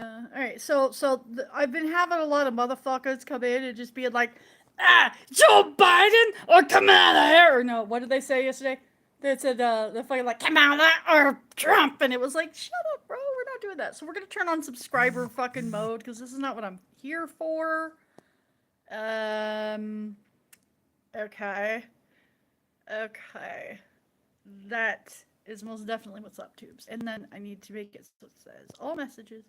Alright, I've been having a lot of motherfuckers come in and just being like, Joe Biden or Kamala, or no, what did they say yesterday? They said, they're fucking like, Kamala or Trump, and it was like, shut up, bro, we're not doing that. So we're gonna turn on subscriber fucking mode, because this is not what I'm here for. Um, okay. Okay. That is most definitely what's up, tubes. And then I need to make it so it says all messages.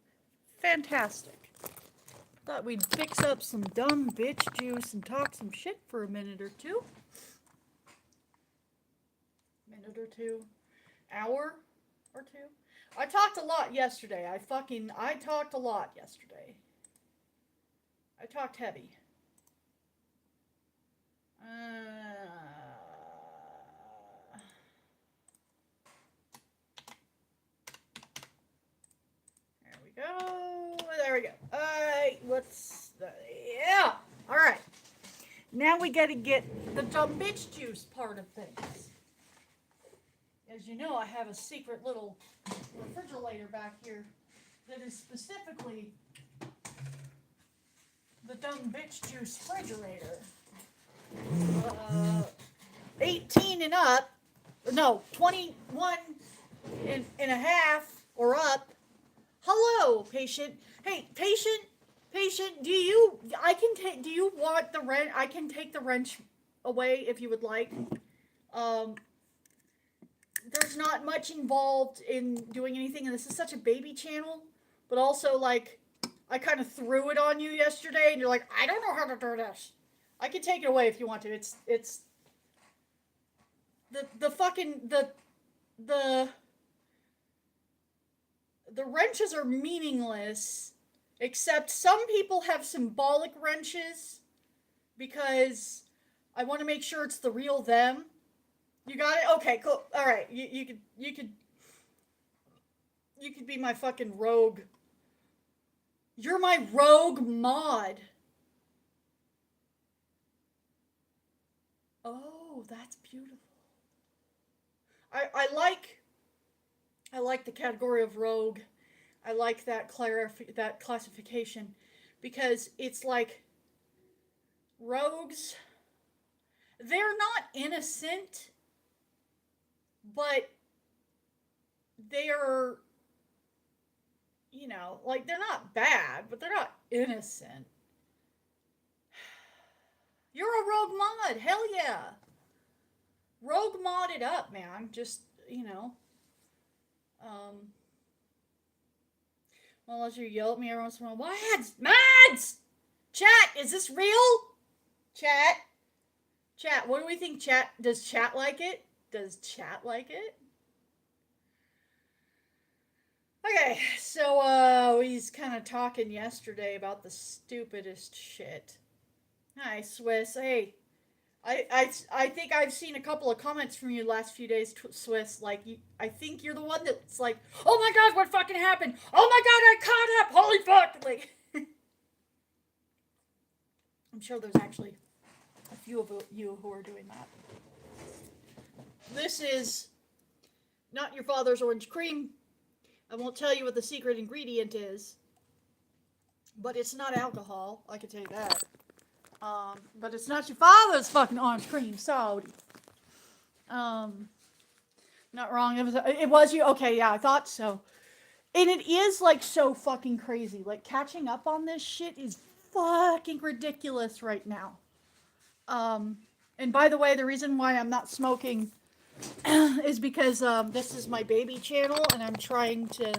Fantastic. Thought we'd fix up some dumb bitch juice and talk some shit for a minute or two. Minute or two. Hour or two. I talked a lot yesterday. I talked a lot yesterday. I talked heavy. There we go. There we go. Alright, yeah. Alright. Now we gotta get the dumb bitch juice part of things. As you know, I have a secret little refrigerator back here that is specifically the dumb bitch juice refrigerator. 18 and up, no, 21 and a half or up. Hello, patient. Hey, patient, do you want the wrench? I can take the wrench away if you would like. Um, there's not much involved in doing anything, and this is such a baby channel, but also, like, I kind of threw it on you yesterday, and you're like, I don't know how to do this. I can take it away if you want to. It's the fucking the the wrenches are meaningless, except some people have symbolic wrenches because I want to make sure it's the real them. You got it? Okay, cool. All right, you could be my fucking rogue. You're my rogue mod. Oh, that's beautiful. I like the category of rogue. I like that classification because it's like rogues. They're not innocent, but they're, like, they're not bad, but they're not innocent. You're a rogue mod. Hell yeah. Rogue mod it up, man. Just, um, well, unless you yell at me every once in a while. Mods! Chat, is this real? Chat? Chat, what do we think chat, does chat like it? Does chat like it? Okay, so, he's kind of talking yesterday about the stupidest shit. Hi, Swiss. Hey, I think I've seen a couple of comments from you last few days, Swiss. Like, I think you're the one that's like, oh my god, what fucking happened? Oh my god, I caught up. Holy fuck! Like, I'm sure there's actually a few of you who are doing that. This is not your father's orange cream. I won't tell you what the secret ingredient is, but it's not alcohol. I can tell you that. But it's not your father's fucking orange cream soda. Um, Not wrong. It was you. Okay, yeah, I thought so. And it is like so fucking crazy. Like catching up on this shit is fucking ridiculous right now. Um, and by the way, the reason why I'm not smoking is because this is my baby channel, and I'm trying to.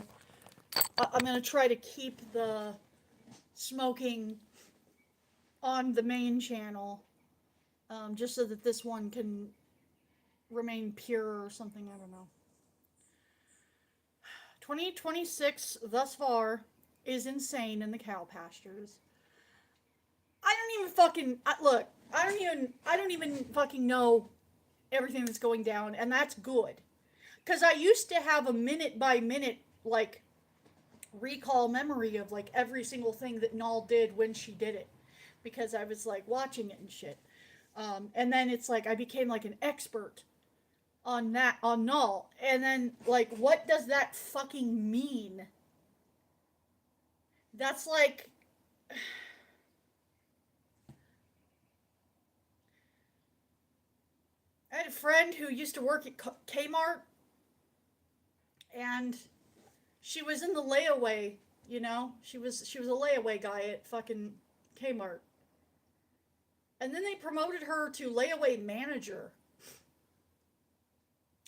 I'm gonna try to keep the smoking on the main channel, just so that this one can remain pure or something. I don't know. 2026 thus far is insane in the cow pastures. I don't even fucking look. I don't even fucking know everything that's going down, and that's good. Cause I used to have a minute by minute like recall memory of like every single thing that Null did when she did it, because I was like watching it and shit. And then it's like I became like an expert on Null, and then like what does that fucking mean? That's like, I had a friend who used to work at Kmart, and she was in the layaway. You know, she was a layaway guy at fucking Kmart, and then they promoted her to layaway manager,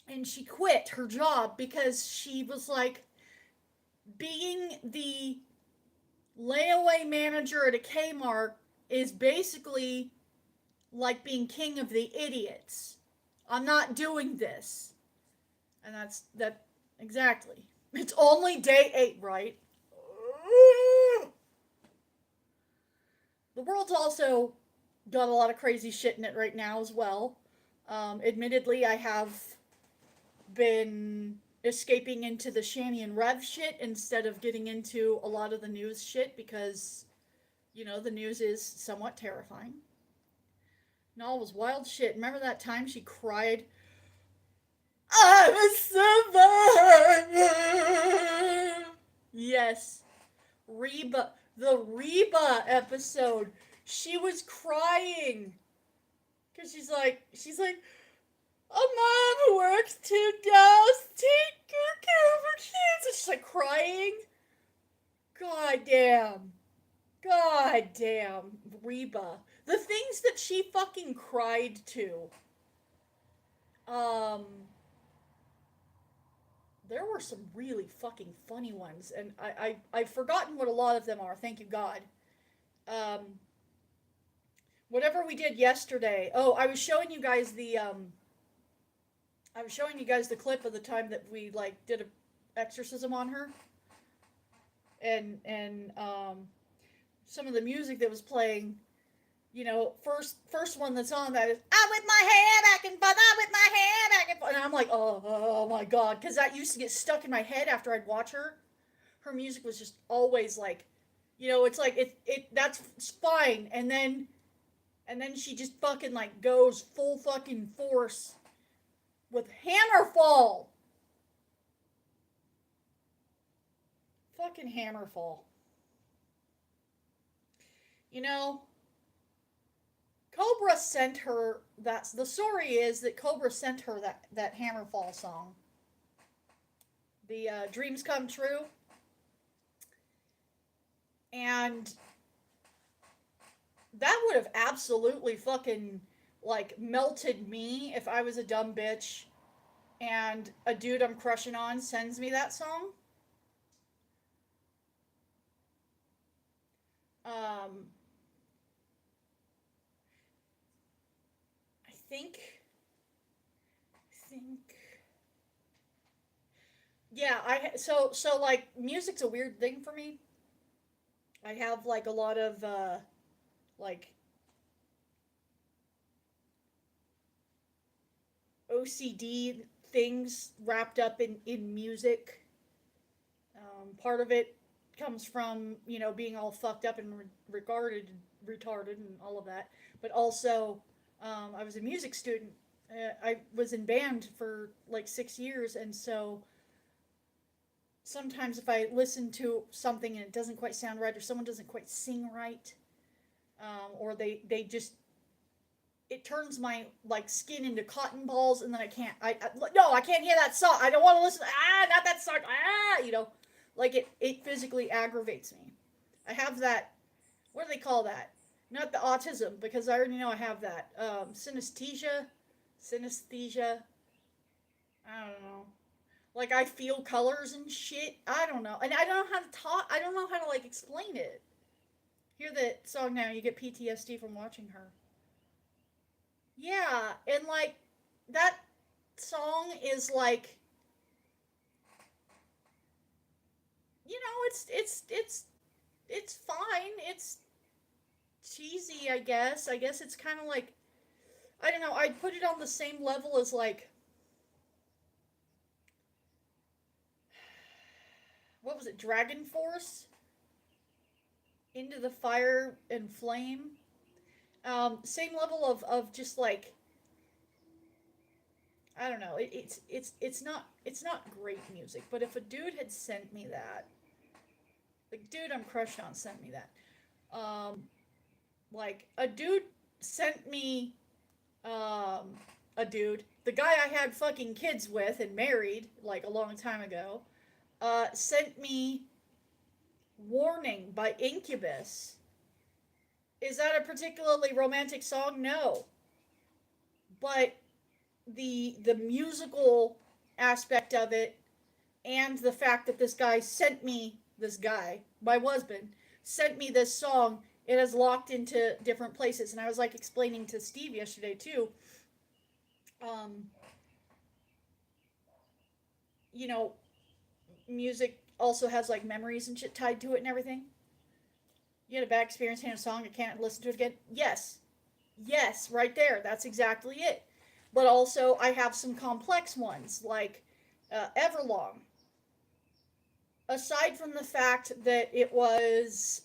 and she quit her job because she was like, being the layaway manager at a Kmart is basically like being king of the idiots. I'm not doing this. And that's that exactly. It's only day 8, right? The world's also got a lot of crazy shit in it right now as well. Admittedly, I have been escaping into the Shanny and Rev shit instead of getting into a lot of the news shit because, the news is somewhat terrifying. No, it was wild shit. Remember that time she cried, I'm a survivor? Yes. Reba. The Reba episode. She was crying. Because she's like, a mom who works 2 jobs, take good care of her kids. And she's like crying. God damn. God damn. Reba. The things that she fucking cried to. Um, there were some really fucking funny ones, and I've forgotten what a lot of them are. Thank you God. Um, whatever we did yesterday. Oh, I was showing you guys the clip of the time that we like did a exorcism on her, and some of the music that was playing. First one that's on that is I whip my hair back and forth, I whip my hair back and forth, and I'm like, oh my god, because that used to get stuck in my head after I'd watch her. Her music was just always like, it's like it that's fine, and then she just fucking like goes full fucking force with Hammerfall. Fucking Hammerfall. You know, Cobra sent her. That's the story is that Cobra sent her that Hammerfall song. The Dreams Come True, and that would have absolutely fucking like melted me if I was a dumb bitch and a dude I'm crushing on sends me that song. Um, I think yeah, so like music's a weird thing for me. I have like a lot of like OCD things wrapped up in music. Part of it comes from being all fucked up and regarded retarded and all of that, but also I was a music student. I was in band for like 6 years, and so sometimes if I listen to something and it doesn't quite sound right, or someone doesn't quite sing right, or they just it turns my like skin into cotton balls, and then I can't hear that song. I don't want to listen. Not that song. Like it physically aggravates me. I have that. What do they call that? Not the autism, because I already know I have that. Synesthesia. I don't know. Like I feel colors and shit. I don't know, and I don't know how to talk. I don't know how to like explain it. Hear that song now, you get PTSD from watching her. Yeah, and like that song is like, it's fine. It's cheesy, I guess. I guess it's kind of like, I don't know. I'd put it on the same level as like, what was it? Dragon Force, Into the Fire and Flame. Same level of just like, I don't know. It's not great music, but if a dude had sent me that, The dude I'm crushed on sent me that. Um, like a dude sent me a dude, the guy I had fucking kids with and married like a long time ago, sent me Warning by Incubus. Is that a particularly romantic song? No. But the musical aspect of it and the fact that this guy, my husband, sent me this song, it has locked into different places. And I was like explaining to Steve yesterday too. Um, you know, music also has like memories and shit tied to it and everything. You had a bad experience hearing a song and can't listen to it again? Yes. Yes, right there. That's exactly it. But also, I have some complex ones like Everlong. Aside from the fact that it was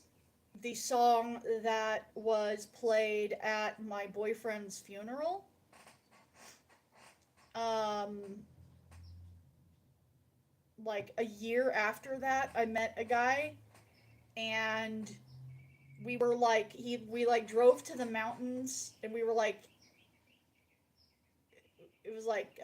the song that was played at my boyfriend's funeral, um, like a year after that, I met a guy and we like drove to the mountains and we were like it was like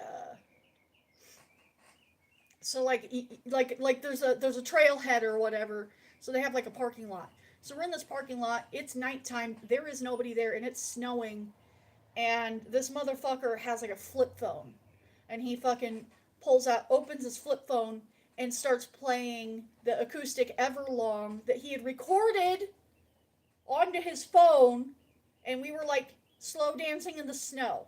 so like there's a trailhead or whatever, so they have like a parking lot. So we're in this parking lot, it's nighttime, there is nobody there, and it's snowing, and this motherfucker has like a flip phone, and he fucking opens his flip phone and starts playing the acoustic Everlong that he had recorded onto his phone, and we were like slow dancing in the snow.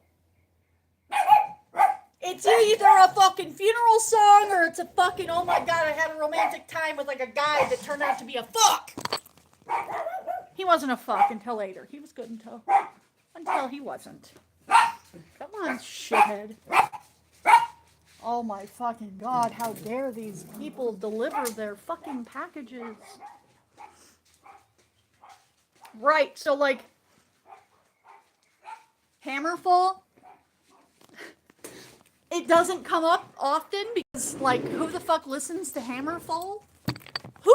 It's either a fucking funeral song or it's a fucking, oh my god, I had a romantic time with like a guy that turned out to be a fuck. He wasn't a fuck until later. He was good until he wasn't. Come on, shithead. Oh my fucking god, how dare these people deliver their fucking packages. Right, so like Hammerfall, it doesn't come up often because like who the fuck listens to Hammerfall? Who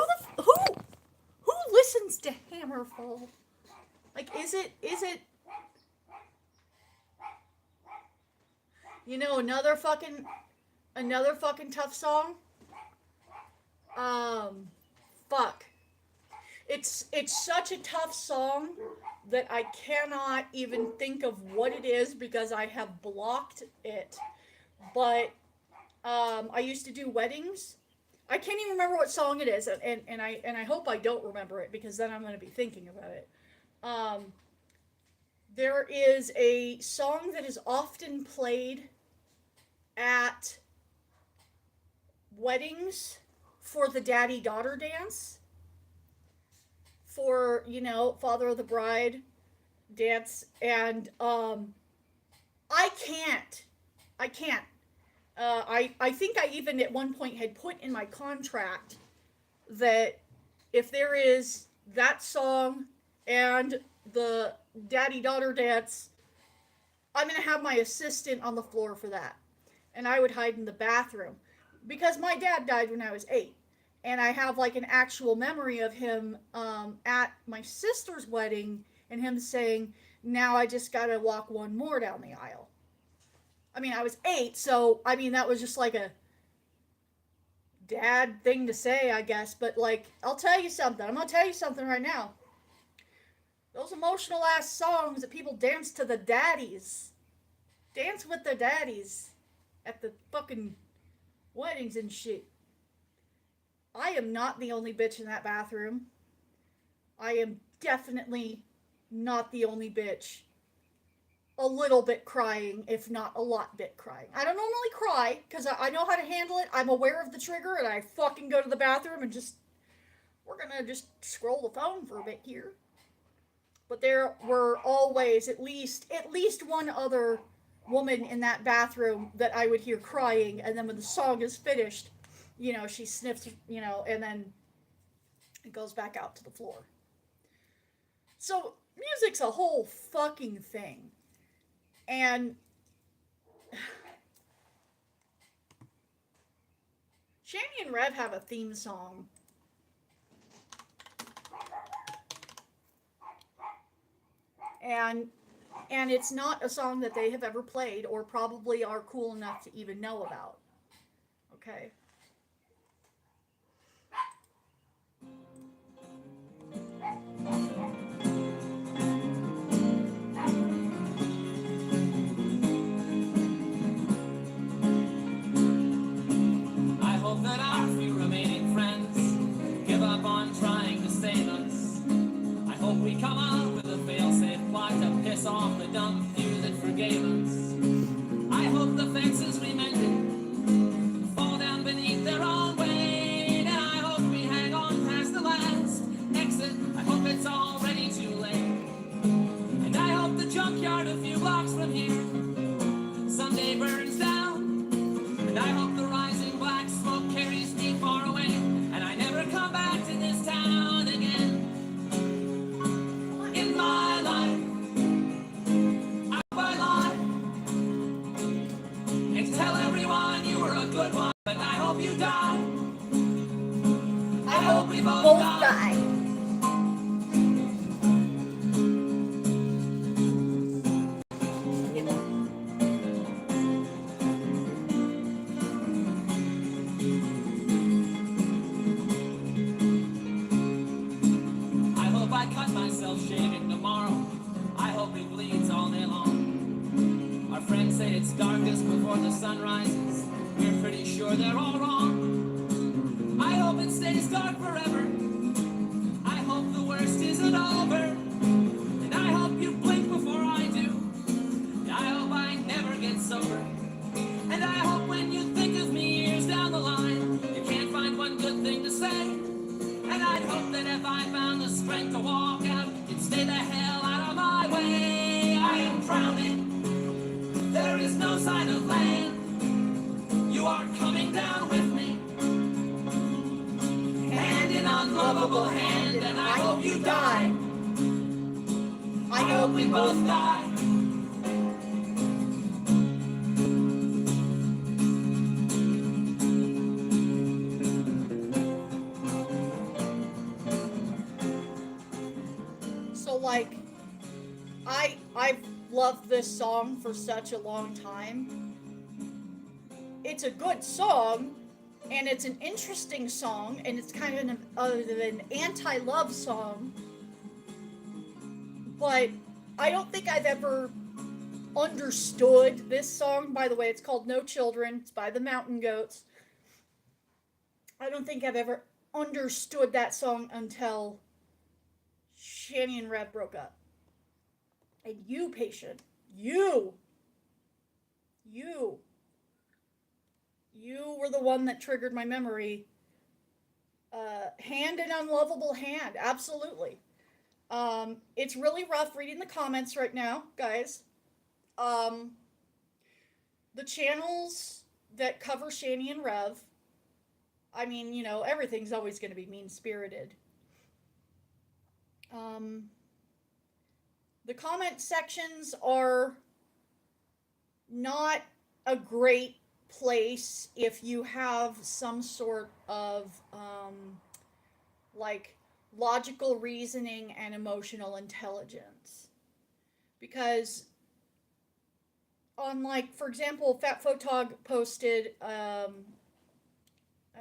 listens to Hammerfall? Like is it you know another fucking tough song? Fuck. It's such a tough song that I cannot even think of what it is because I have blocked it. But I used to do weddings. I can't even remember what song it is, and I hope I don't remember it because then I'm going to be thinking about it. Um, there is a song that is often played at weddings for the daddy-daughter dance, for, you know, father of the bride dance, and I can't. I can't. I think I even at one point had put in my contract that if there is that song and the daddy daughter dance, I'm going to have my assistant on the floor for that. And I would hide in the bathroom. Because my dad died when I was 8. And I have like an actual memory of him at my sister's wedding and him saying, now I just got to walk one more down the aisle. I mean, I was 8, so I mean, that was just like a dad thing to say, I guess. But like, I'll tell you something. I'm gonna tell you something right now. Those emotional ass songs that people dance to the daddies, dance with their daddies at the fucking weddings and shit. I am not the only bitch in that bathroom. I am definitely not the only bitch a little bit crying, if not a lot bit crying. I don't normally cry, because I know how to handle it. I'm aware of the trigger, and I fucking go to the bathroom and just, we're gonna just scroll the phone for a bit here. But there were always at least one other woman in that bathroom that I would hear crying, and then when the song is finished, you know, she sniffs, you know, and then it goes back out to the floor. So, music's a whole fucking thing. And Shanny and Rev have a theme song and and it's not a song that they have ever played or probably are cool enough to even know about. Okay. I hope that our few remaining friends give up on trying to save us. I hope we come up with a fail-safe plot to piss off the dumb few that forgave us. I hope the fences we mended fall down beneath their own weight, and I hope we hang on past the last exit. I hope it's already too late, and I hope the junkyard a few blocks from here someday burns down, and I hope the rising black smoke carries me far away, and I never come back to this town again. In my life, I hope I lie and tell everyone you were a good one, but I hope you die. I hope we both die. I hope I cut myself shaving tomorrow. I hope it bleeds all day long. Our friends say it's darkest before the sun rises. We're pretty sure they're all wrong. I hope it stays dark forever. I hope the worst isn't over. And I hope you blink before I do. And I hope I never get sober. And I hope when you think of me years down the line, you can't find one good thing to say. And I'd hope that if I found the strength to walk out, you'd stay the hell out of my way. I am drowning. There is no sign of land. You are coming down with me. Hand in unlovable hand, and I hope you die. I hope we both die. So like, I've loved this song for such a long time. It's a good song, and it's an interesting song, and it's kind of an anti-love song. But I don't think I've ever understood this song. By the way, it's called No Children. It's by the Mountain Goats. I don't think I've ever understood that song until Shanny and Rev broke up. And you, patient, you were the one that triggered my memory. Hand in unlovable hand, absolutely. It's really rough reading the comments right now, guys. The channels that cover Shanny and Rev, I mean, you know, everything's always going to be mean-spirited. The comment sections are not a great place if you have some sort of like logical reasoning and emotional intelligence, because on, like, for example, Fat Photog posted I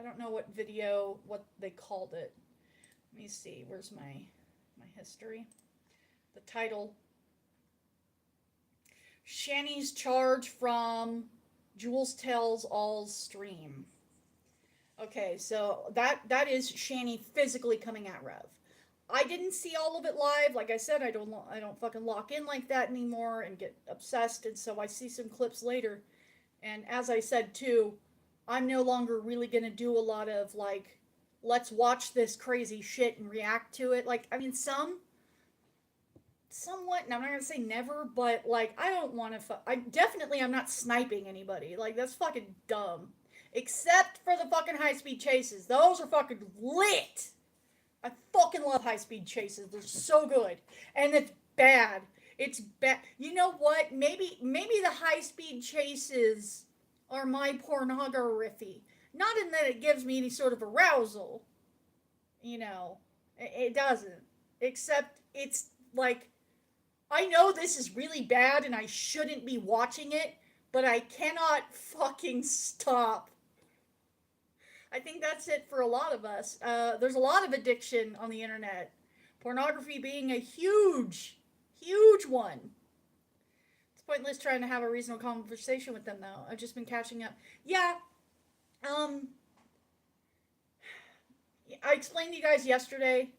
don't know what video, what they called it. Let me see, where's my history? The title: Shanny's charge from Jules Tells All's stream. Okay, so that is Shanny physically coming at Rev. I didn't see all of it live. Like I said, I don't fucking lock in like that anymore and get obsessed, and so I see some clips later. And as I said too, I'm no longer really gonna do a lot of like, let's watch this crazy shit and react to it. Like, I mean, somewhat, and I'm not gonna say never, but like, I don't want to. I'm not sniping anybody. Like, that's fucking dumb. Except for the fucking high-speed chases. Those are fucking lit. I fucking love high-speed chases. They're so good, and it's bad. It's bad. You know what? Maybe the high-speed chases are my pornography. Not in that it gives me any sort of arousal. You know, it doesn't. Except it's like I know this is really bad and I shouldn't be watching it, but I cannot fucking stop. I think that's it for a lot of us. There's a lot of addiction on the internet. Pornography being a huge, huge one. It's pointless trying to have a reasonable conversation with them, though. I've just been catching up. Yeah, um, I explained to you guys yesterday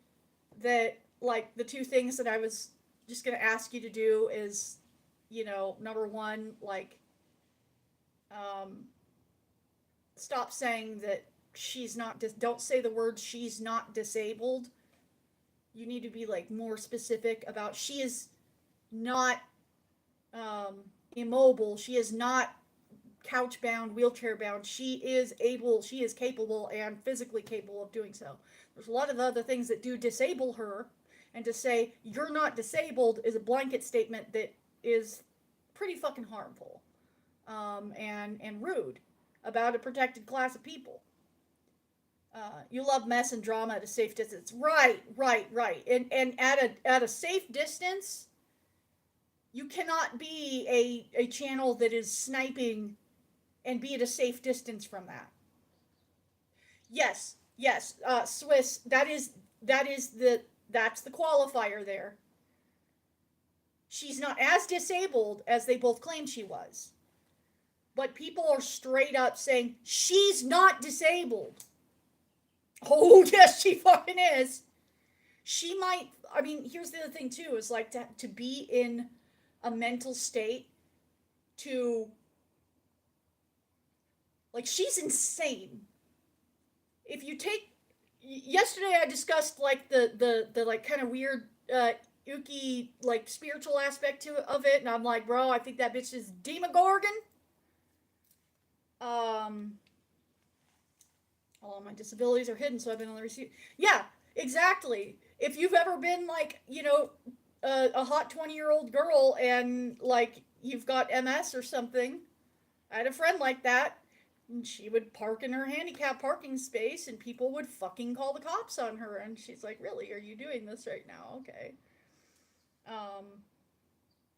that, like, the two things that I was just gonna ask you to do is, number one, like, um, stop saying that she's not, don't say the word she's not disabled. You need to be, like, more specific about she is not um, immobile. She is not couch bound, wheelchair bound. She is able, she is capable and physically capable of doing so. There's a lot of other things that do disable her, and to say you're not disabled is a blanket statement that is pretty fucking harmful, and rude about a protected class of people. You love mess and drama at a safe distance, right, right, right, and at a safe distance, you cannot be a channel that is sniping and be at a safe distance from that. Yes, yes, Swiss. That's the qualifier there. She's not as disabled as they both claimed she was, but people are straight up saying she's not disabled. Oh yes, she fucking is. She might. I mean, here's the other thing too: is like to be in a mental state to, like, she's insane. If you take, yesterday I discussed, like, the like kind of weird Uki, like, spiritual aspect of it, and I'm like, bro, I think that bitch is Demogorgon. All my disabilities are hidden, so I've been on the receipt. Yeah, exactly. If you've ever been, like, a hot 20-year-old girl and, like, you've got MS or something, I had a friend like that. And she would park in her handicap parking space and people would fucking call the cops on her. And she's like, really? Are you doing this right now? Okay. Um,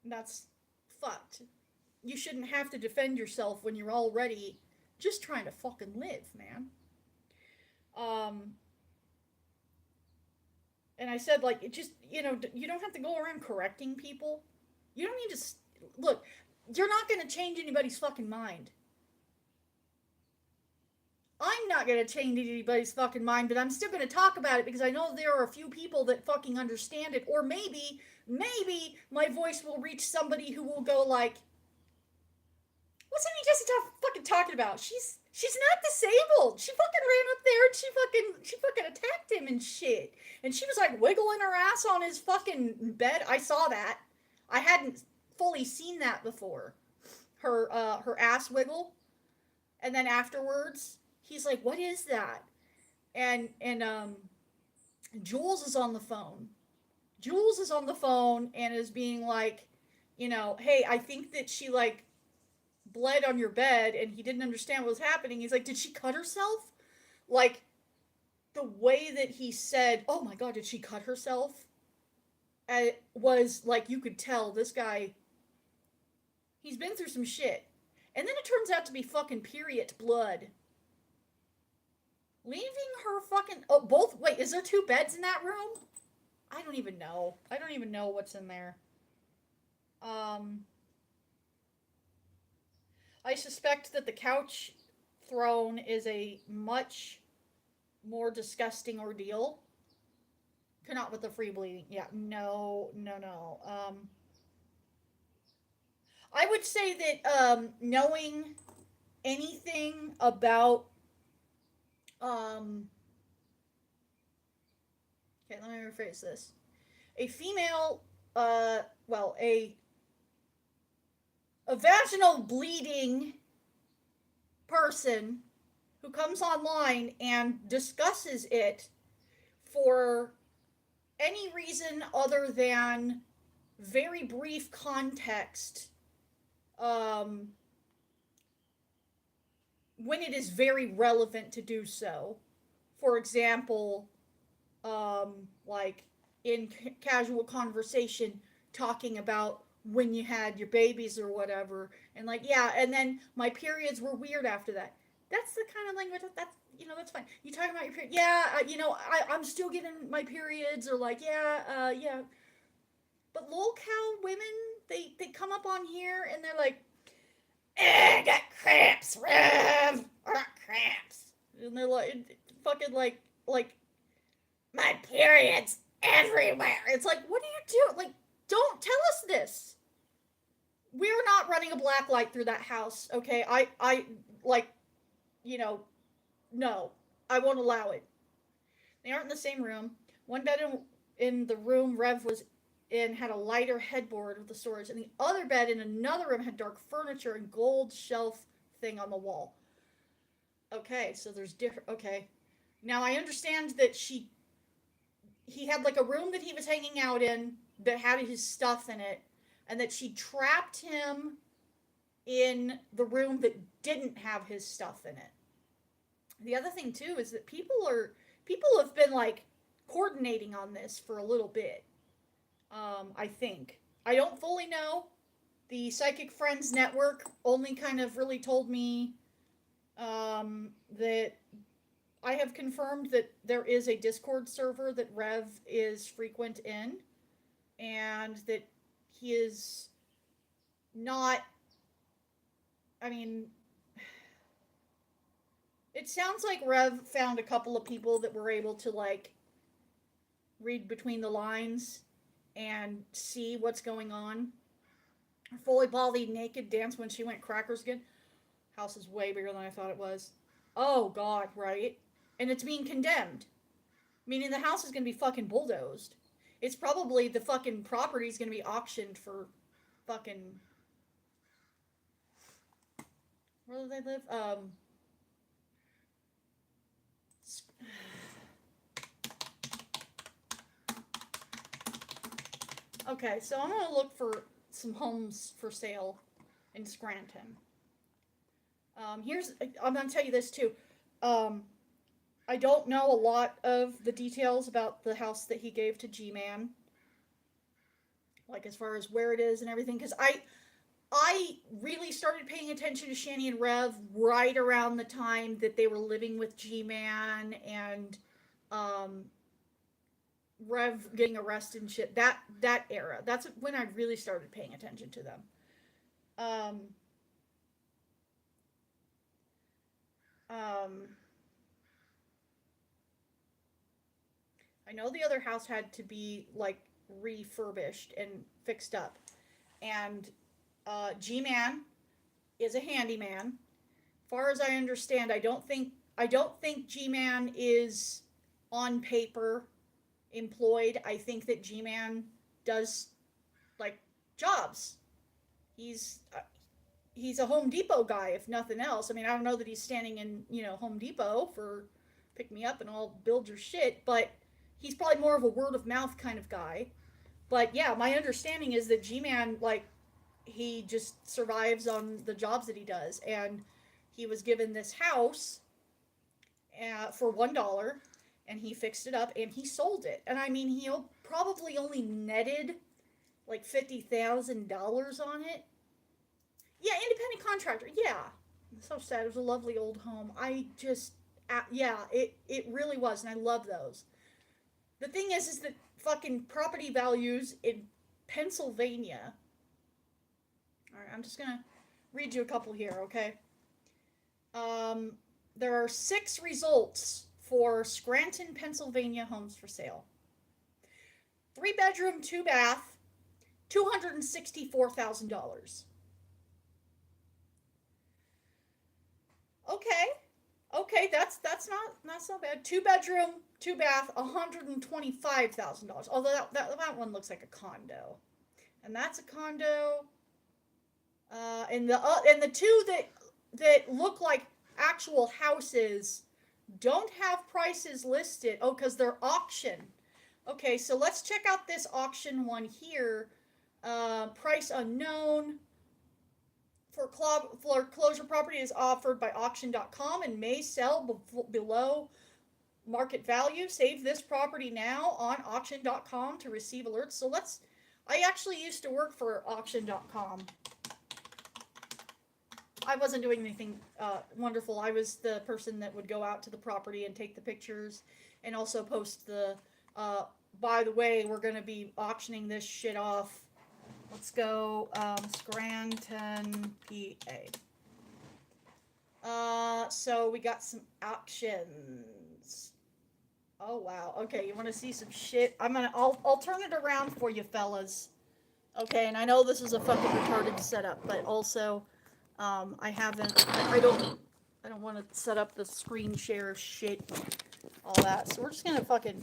that's fucked. You shouldn't have to defend yourself when you're already just trying to fucking live, man. Um, and I said, like, it just, you don't have to go around correcting people. You don't need to, look, you're not going to change anybody's fucking mind. I'm not going to change anybody's fucking mind, but I'm still going to talk about it because I know there are a few people that fucking understand it. Or maybe my voice will reach somebody who will go like, what's Amy Jessica fucking talking about? She's not disabled. She fucking ran up there and she fucking attacked him and shit. And she was like wiggling her ass on his fucking bed. I saw that. I hadn't fully seen that before. Her ass wiggle. And then afterwards, he's like, what is that? And Jules is on the phone. Jules is on the phone and is being like, hey, I think that she, like, bled on your bed, and he didn't understand what was happening. He's like, did she cut herself? Like, the way that he said, oh my god, did she cut herself? Was like, you could tell this guy, he's been through some shit. And then it turns out to be fucking period blood. Leaving her fucking, oh, both, wait, is there two beds in that room? I don't even know. I don't even know what's in there. I suspect that the couch throne is a much more disgusting ordeal. Not with the free bleeding. Yeah, no. I would say that knowing anything about okay, let me rephrase this. A female well, a vaginal bleeding person who comes online and discusses it for any reason other than very brief context, when it is very relevant to do so. For example, like in casual conversation, talking about when you had your babies or whatever, and like, yeah, and then my periods were weird after that. That's the kind of language that's, that's fine. You talking about your period? Yeah, I'm still getting my periods, or like, yeah, yeah. But lol cow women, they come up on here and they're like, I got cramps, Rev. I got cramps. And they're like, fucking like, my periods everywhere. It's like, what do you do? Like, don't tell us this. We're not running a black light through that house, okay? Like, no. I won't allow it. They aren't in the same room. One bed in the room Rev was in had a lighter headboard with the storage, and the other bed in another room had dark furniture and gold shelf thing on the wall. Okay, so there's different. Okay, now I understand that he had like a room that he was hanging out in that had his stuff in it, and that she trapped him in the room that didn't have his stuff in it. The other thing too is that people have been like coordinating on this for a little bit. I think I don't fully know. The Psychic Friends Network only kind of really told me that I have confirmed that there is a Discord server that Rev is frequent in, and that he is not. I mean, it sounds like Rev found a couple of people that were able to like read between the lines and see what's going on. Fully bally naked dance when she went crackers again. House is way bigger than I thought it was. Oh god, right? And it's being condemned. Meaning the house is gonna be fucking bulldozed. It's probably the fucking property is gonna be auctioned for fucking. Where do they live? Okay, so I'm gonna look for some homes for sale in Scranton. I'm gonna tell you this too. I don't know a lot of the details about the house that he gave to G-Man, like as far as where it is and everything, because I really started paying attention to Shanny and Rev right around the time that they were living with G-Man and Rev getting arrested and shit. That era. That's when I really started paying attention to them. Um, I know the other house had to be like refurbished and fixed up, and G-Man is a handyman. Far as I understand, I don't think G-Man is on paper employed. I think that G-Man does like jobs. He's he's a Home Depot guy, if nothing else. I mean, I don't know that he's standing in Home Depot for pick me up and I'll build your shit, but he's probably more of a word of mouth kind of guy. But yeah, my understanding is that G-Man like he just survives on the jobs that he does, and he was given this house for $1, and he fixed it up and he sold it. And I mean, he probably only netted like $50,000 on it. Yeah, independent contractor. Yeah, so sad. It was a lovely old home. Yeah, it really was, and I love those. The thing is that fucking property values in Pennsylvania. All right, I'm just gonna read you a couple here, okay? There are 6 results for Scranton, Pennsylvania homes for sale. 3-bedroom, 2-bath, $264,000. Okay, that's not so bad. 2-bedroom, 2-bath, $125,000. Although that one looks like a condo, and that's a condo. And the two that look like actual houses don't have prices listed. Oh, because they're auction. Okay, so let's check out this auction one here. Price unknown. Foreclosure property is offered by auction.com and may sell below market value. Save this property now on auction.com to receive alerts. So I actually used to work for auction.com. I wasn't doing anything wonderful. I was the person that would go out to the property and take the pictures and also post the, by the way, we're going to be auctioning this shit off. Let's go, Scranton, PA. So we got some auctions. Oh wow. Okay, you want to see some shit? I'll turn it around for you fellas. Okay, and I know this is a fucking retarded setup, but also, I don't want to set up the screen share shit, all that. So we're just gonna fucking.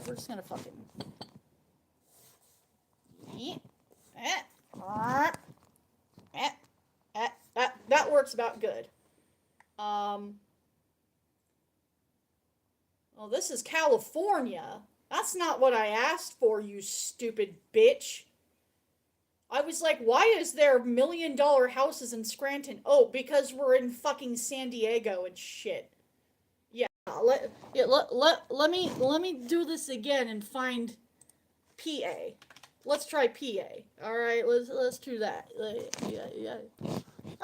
That works about good. Well, this is California. That's not what I asked for, you stupid bitch. I was like, why is there $1 million houses in Scranton? Oh, because we're in fucking San Diego and shit. Yeah, let me do this again and find PA. Let's try PA. All right, let's do that. Yeah.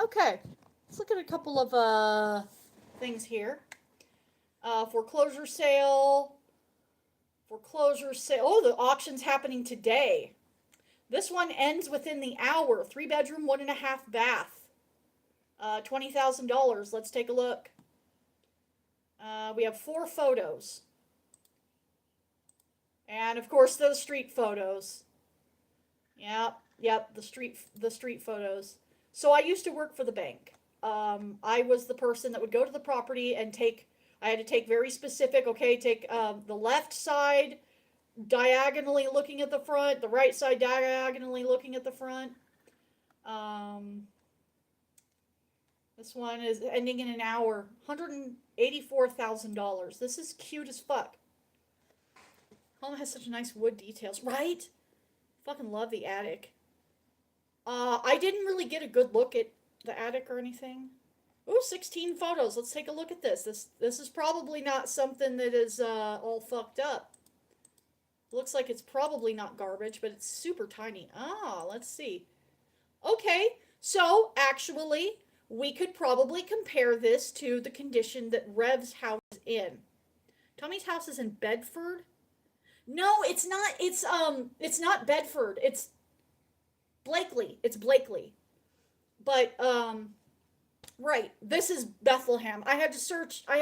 Okay, let's look at a couple of things here. Foreclosure sale. Oh, the auction's happening today. This one ends within the hour. 3-bedroom, 1.5 bath. $20,000. Let's take a look. We have 4 photos. And of course those street photos. Yep, the street photos. So I used to work for the bank. I was the person that would go to the property and I had to take very specific, take the left side diagonally looking at the front, the right side diagonally looking at the front. This one is ending in an hour. $184,000. This is cute as fuck. Home has such nice wood details, right? Fucking love the attic. I didn't really get a good look at the attic or anything. Ooh, 16 photos. Let's take a look at this. This is probably not something that is all fucked up. Looks like it's probably not garbage, but it's super tiny. Let's see. Okay, so actually, we could probably compare this to the condition that Rev's house is in. Tommy's house is in Bedford. No, it's not. It's not Bedford. It's Blakely. It's Blakely. But right. This is Bethlehem. I had to search PA.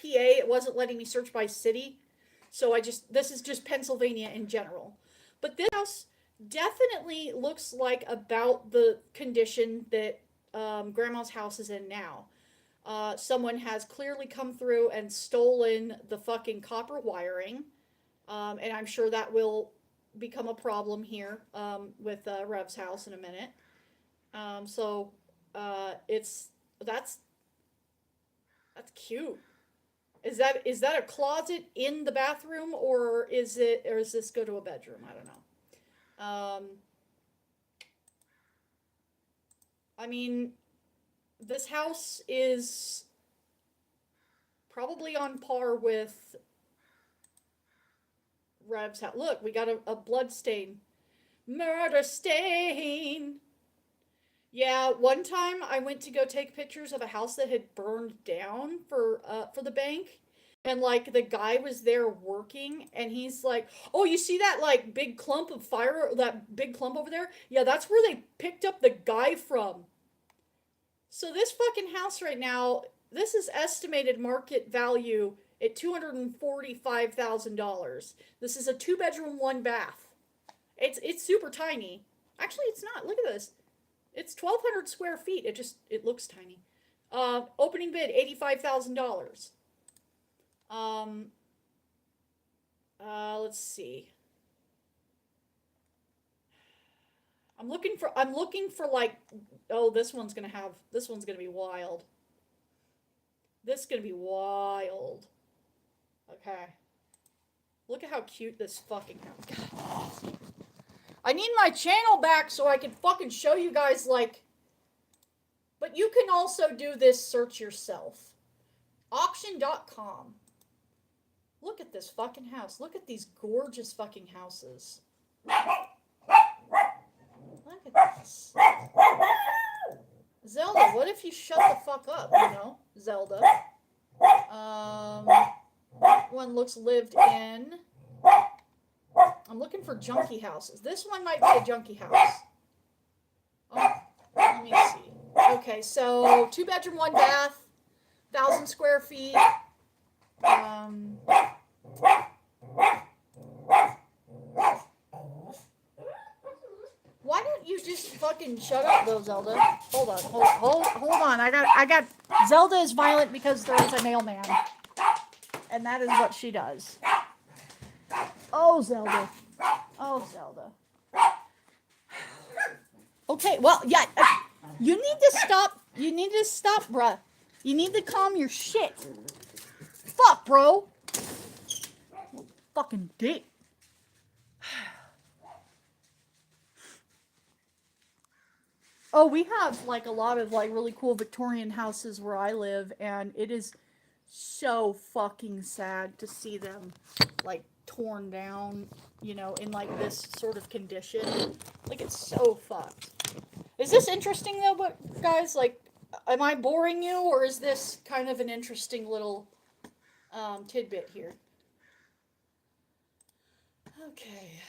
It wasn't letting me search by city. So this is just Pennsylvania in general. But this house definitely looks like about the condition that Grandma's house is in now. Someone has clearly come through and stolen the fucking copper wiring. And I'm sure that will become a problem here with Rev's house in a minute. That's cute. Is that a closet in the bathroom, or is this go to a bedroom? I don't know. I mean, this house is probably on par with Rev's house. Look, we got a blood stain. Murder stain. Yeah, one time I went to go take pictures of a house that had burned down for the bank, and like the guy was there working, and he's like, "Oh, you see that like big clump of fire, that big clump over there? Yeah, that's where they picked up the guy from." So this fucking house right now, this is estimated market value at $245,000. This is a 2-bedroom, 1 bath. It's super tiny. Actually, it's not. Look at this. It's 1,200 square feet. It looks tiny. Opening bid, $85,000. Let's see. I'm looking for like, oh, this one's gonna be wild. This is gonna be wild. Okay. Look at how cute this fucking house. God. I need my channel back so I can fucking show you guys, like... But you can also do this search yourself. Auction.com. Look at this fucking house. Look at these gorgeous fucking houses. Look at this. Zelda, what if you shut the fuck up, you know? Zelda. That one looks lived in. I'm looking for junkie houses. This one might be a junkie house. Oh, let me see. Okay, so 2-bedroom, 1 bath, 1,000 square feet. Why don't you just fucking shut up, though, Zelda? Hold on. I got. Zelda is violent because there is a mailman, and that is what she does. Oh, Zelda. Oh, Zelda. Okay, well, yeah. You need to stop. You need to stop, bruh. You need to calm your shit. Fuck, bro. Fucking dick. Oh, we have like a lot of like really cool Victorian houses where I live, and it is so fucking sad to see them like torn down, you know, in like this sort of condition. Like, it's so fucked. Is this interesting though, but guys, like, am I boring you, or is this kind of an interesting little tidbit here? Okay,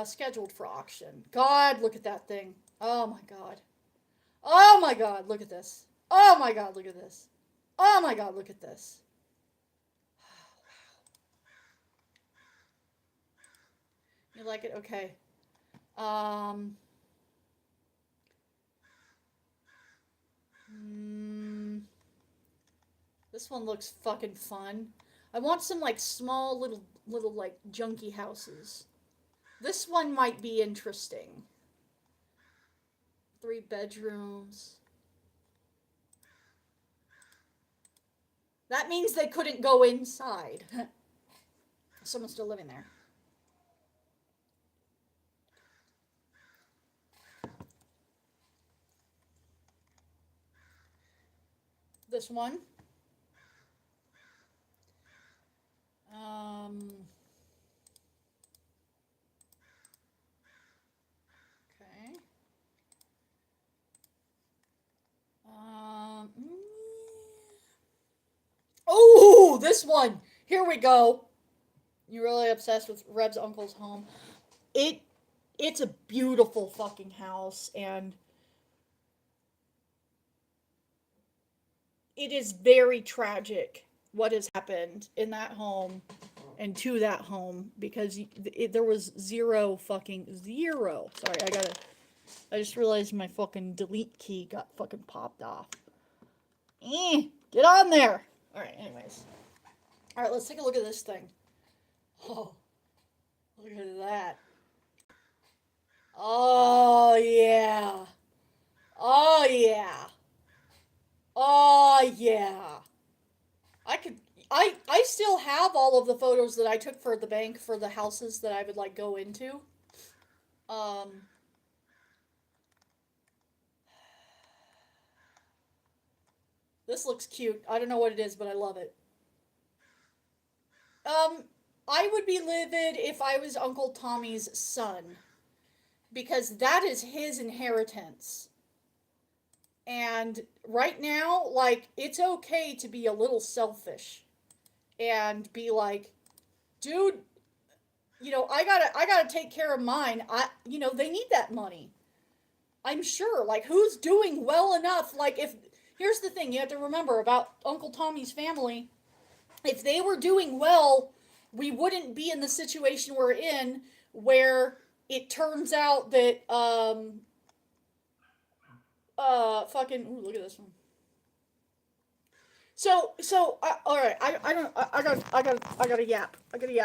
scheduled for auction. God, look at that thing. Oh my god. Oh my god, look at this. Oh my god, look at this. Oh my god, look at this. You like it? Okay. This one looks fucking fun. I want some like small little like junky houses. This one might be interesting. 3 bedrooms. That means they couldn't go inside. Someone's still living there. This one. Okay. Oh, this one. Here we go. You're really obsessed with Reb's uncle's home. It's a beautiful fucking house, and it is very tragic what has happened in that home and to that home, because there was zero. Sorry, I just realized my fucking delete key got fucking popped off. Get on there. Alright, anyways. Alright, let's take a look at this thing. Oh, look at that. Oh, yeah. Oh, yeah. Oh, yeah. I still have all of the photos that I took for the bank for the houses that I would like go into. This looks cute. I don't know what it is, but I love it. I would be livid if I was Uncle Tommy's son, because that is his inheritance. And right now, like, it's okay to be a little selfish and be like, dude, you know, I gotta take care of mine. They need that money. I'm sure. Like, who's doing well enough? Like, here's the thing you have to remember about Uncle Tommy's family. If they were doing well, we wouldn't be in the situation we're in, where it turns out that, ooh, look at this one. All right, I got a yap. Okay.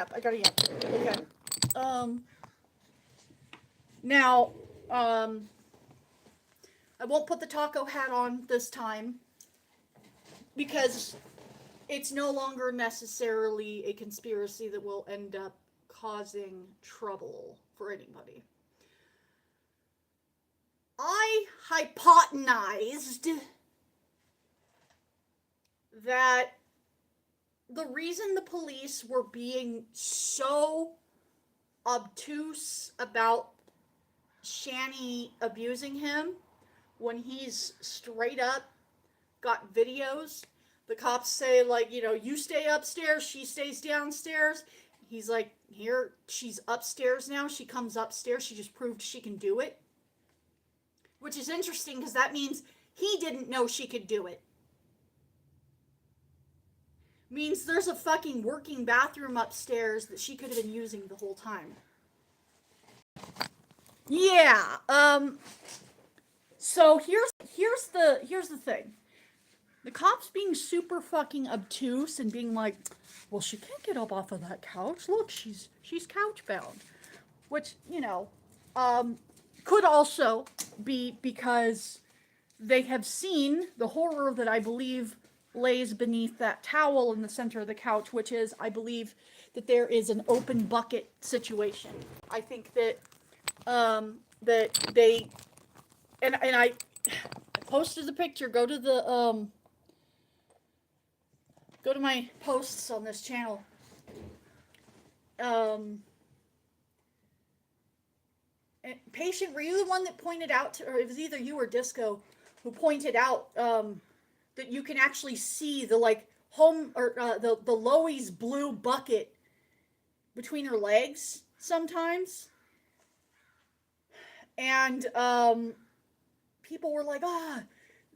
Now, I won't put the taco hat on this time, because it's no longer necessarily a conspiracy that will end up causing trouble for anybody. I hypotenized that the reason the police were being so obtuse about Shanny abusing him when he's straight up got videos. The cops say, like, you know, you stay upstairs, she stays downstairs. He's like, here, she's upstairs now. She comes upstairs. She just proved she can do it. Which is interesting because that means he didn't know she could do it. Means there's a fucking working bathroom upstairs that she could have been using the whole time. Yeah, so here's the thing. The cops being super fucking obtuse and being like, well, she can't get up off of that couch. Look, she's couch bound. Which, you know, could also be because they have seen the horror that I believe lays beneath that towel in the center of the couch, which is, I believe, that there is an open bucket situation. I think that that they and I posted the picture. Go to my posts on this channel. Patient, were you the one that pointed out to, or it was either you or Disco who pointed out that you can actually see the like home or the Loey's blue bucket between her legs sometimes, and people were like,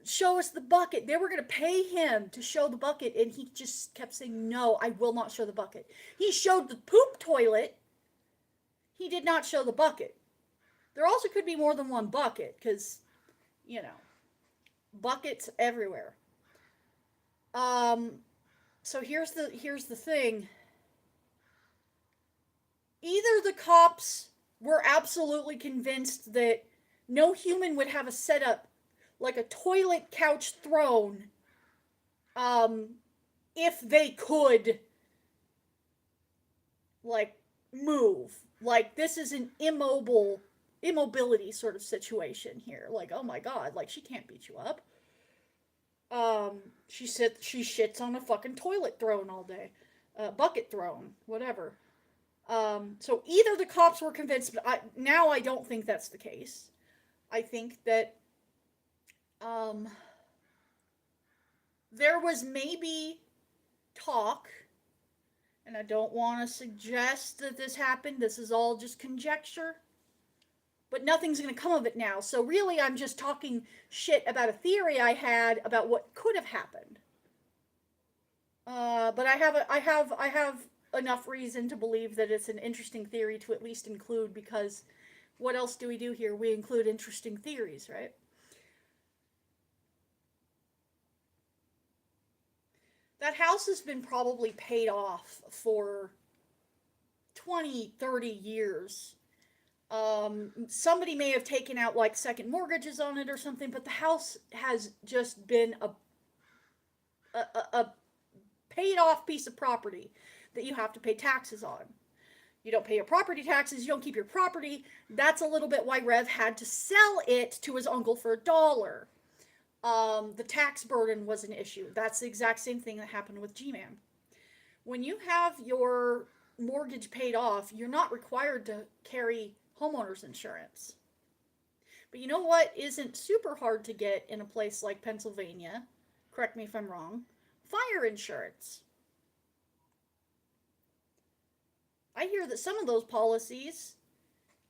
show us the bucket. They were going to pay him to show the bucket, and he just kept saying, no, I will not show the bucket. He showed the poop toilet. He did not show the bucket. There also could be more than one bucket, because, you know, buckets everywhere. So here's the thing. Either the cops were absolutely convinced that no human would have a setup like a toilet couch throne if they could, like, move. Like, this is an immobility sort of situation here. Like, oh my god, like, she can't beat you up. She shits on a fucking toilet throne all day. Bucket throne, whatever. So either the cops were convinced, but now I don't think that's the case. I think that there was maybe talk, and I don't want to suggest that this happened. This is all just conjecture. But nothing's going to come of it now. So really, I'm just talking shit about a theory I had about what could have happened. But I have enough reason to believe that it's an interesting theory to at least include, because what else do we do here? We include interesting theories, right? That house has been probably paid off for 20, 30 years. Somebody may have taken out like second mortgages on it or something, but the house has just been a paid off piece of property that you have to pay taxes on. You don't pay your property taxes, you don't keep your property. That's a little bit why Rev had to sell it to his uncle for $1. The tax burden was an issue. That's the exact same thing that happened with G-Man. When you have your mortgage paid off, you're not required to carry homeowner's insurance. But you know what isn't super hard to get in a place like Pennsylvania? Correct me if I'm wrong. Fire insurance. I hear that some of those policies,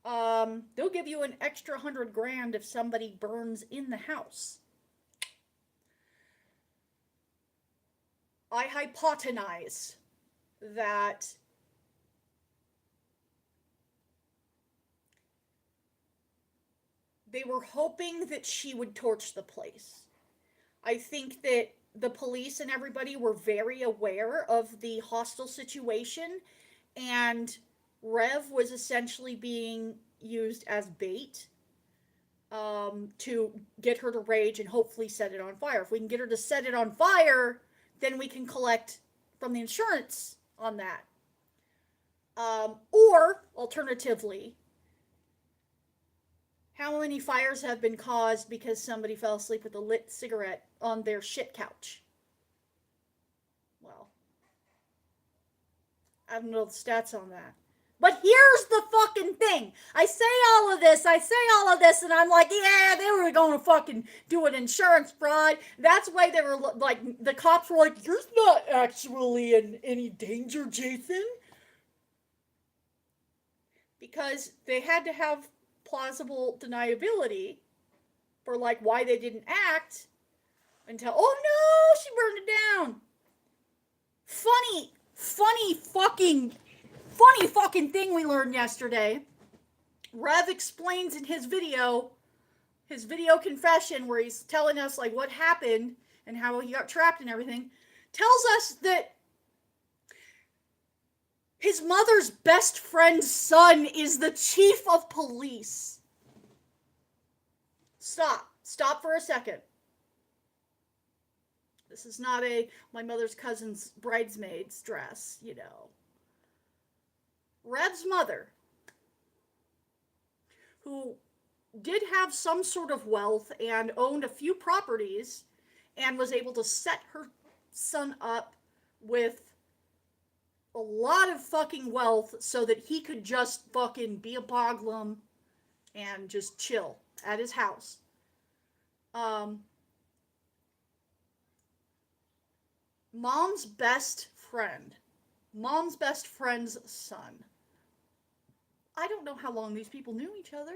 they'll give you an extra $100,000 if somebody burns in the house. I hypothesize that they were hoping that she would torch the place. I think that the police and everybody were very aware of the hostile situation, and Rev was essentially being used as bait to get her to rage and hopefully set it on fire. If we can get her to set it on fire, then we can collect from the insurance on that. Or, alternatively, how many fires have been caused because somebody fell asleep with a lit cigarette on their shit couch? Well, I don't know the stats on that. But here's the fucking thing. I say all of this, and I'm like, yeah, they were going to fucking do an insurance fraud. That's why they were like, the cops were like, you're not actually in any danger, Jason. Because they had to have plausible deniability for like why they didn't act until, oh no, she burned it down. Funny fucking thing we learned yesterday. Rev explains in his video confession where he's telling us like what happened and how he got trapped and everything, tells us that his mother's best friend's son is the chief of police. Stop for a second. This is not my mother's cousin's bridesmaid's dress, you know. Rev's mother, who did have some sort of wealth and owned a few properties and was able to set her son up with a lot of fucking wealth so that he could just fucking be a boglum and just chill at his house. Mom's best friend's son. I don't know how long these people knew each other.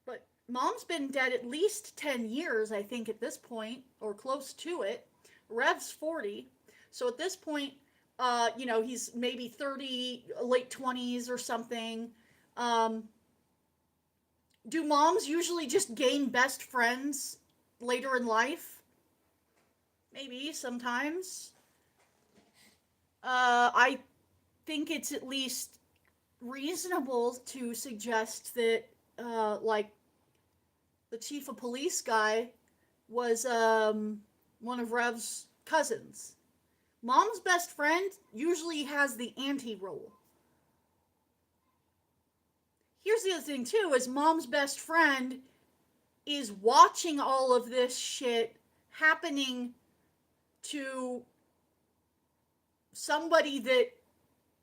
But Mom's been dead at least 10 years, I think, at this point, or close to it. Rev's 40. So at this point, he's maybe 30, late 20s or something. Do moms usually just gain best friends later in life? Maybe, sometimes. I think it's at least reasonable to suggest that, the chief of police guy was, one of Rev's cousins. Mom's best friend usually has the auntie role. Here's the other thing, too, is Mom's best friend is watching all of this shit happening to somebody that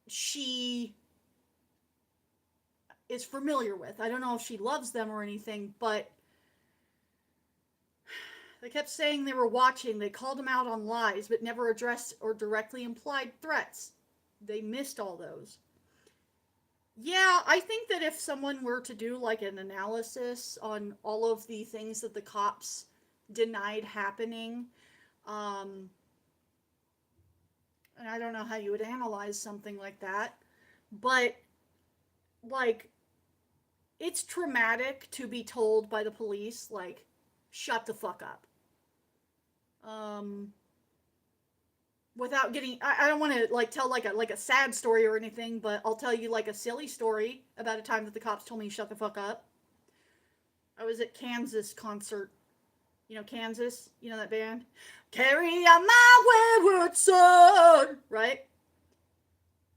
she is familiar with. I don't know if she loves them or anything, but they kept saying they were watching. They called him out on lies, but never addressed or directly implied threats. They missed all those. Yeah, I think that if someone were to do like an analysis on all of the things that the cops denied happening, and I don't know how you would analyze something like that, but like, it's traumatic to be told by the police, like, shut the fuck up. Without getting, I don't want to like tell like a sad story or anything, but I'll tell you like a silly story about a time that the cops told me to shut the fuck up. I was at Kansas concert. You know Kansas? You know that band? Carry on my wayward son, right?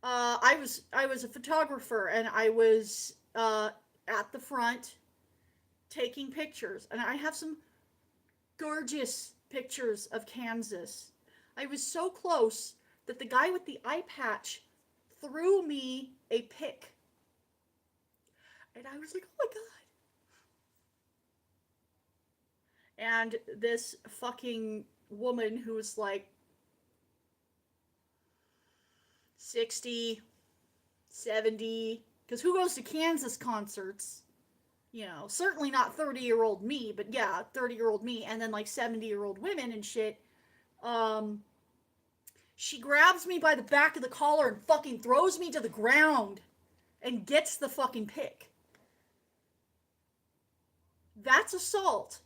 I was a photographer, and I was at the front taking pictures, and I have some gorgeous pictures of Kansas. I was so close that the guy with the eye patch threw me a pic. And I was like, oh my God. And this fucking woman who was like 60, 70, because who goes to Kansas concerts? You know, certainly not 30-year-old me, but yeah, 30-year-old me, and then like 70-year-old women and shit. She grabs me by the back of the collar and fucking throws me to the ground and gets the fucking pic. That's assault.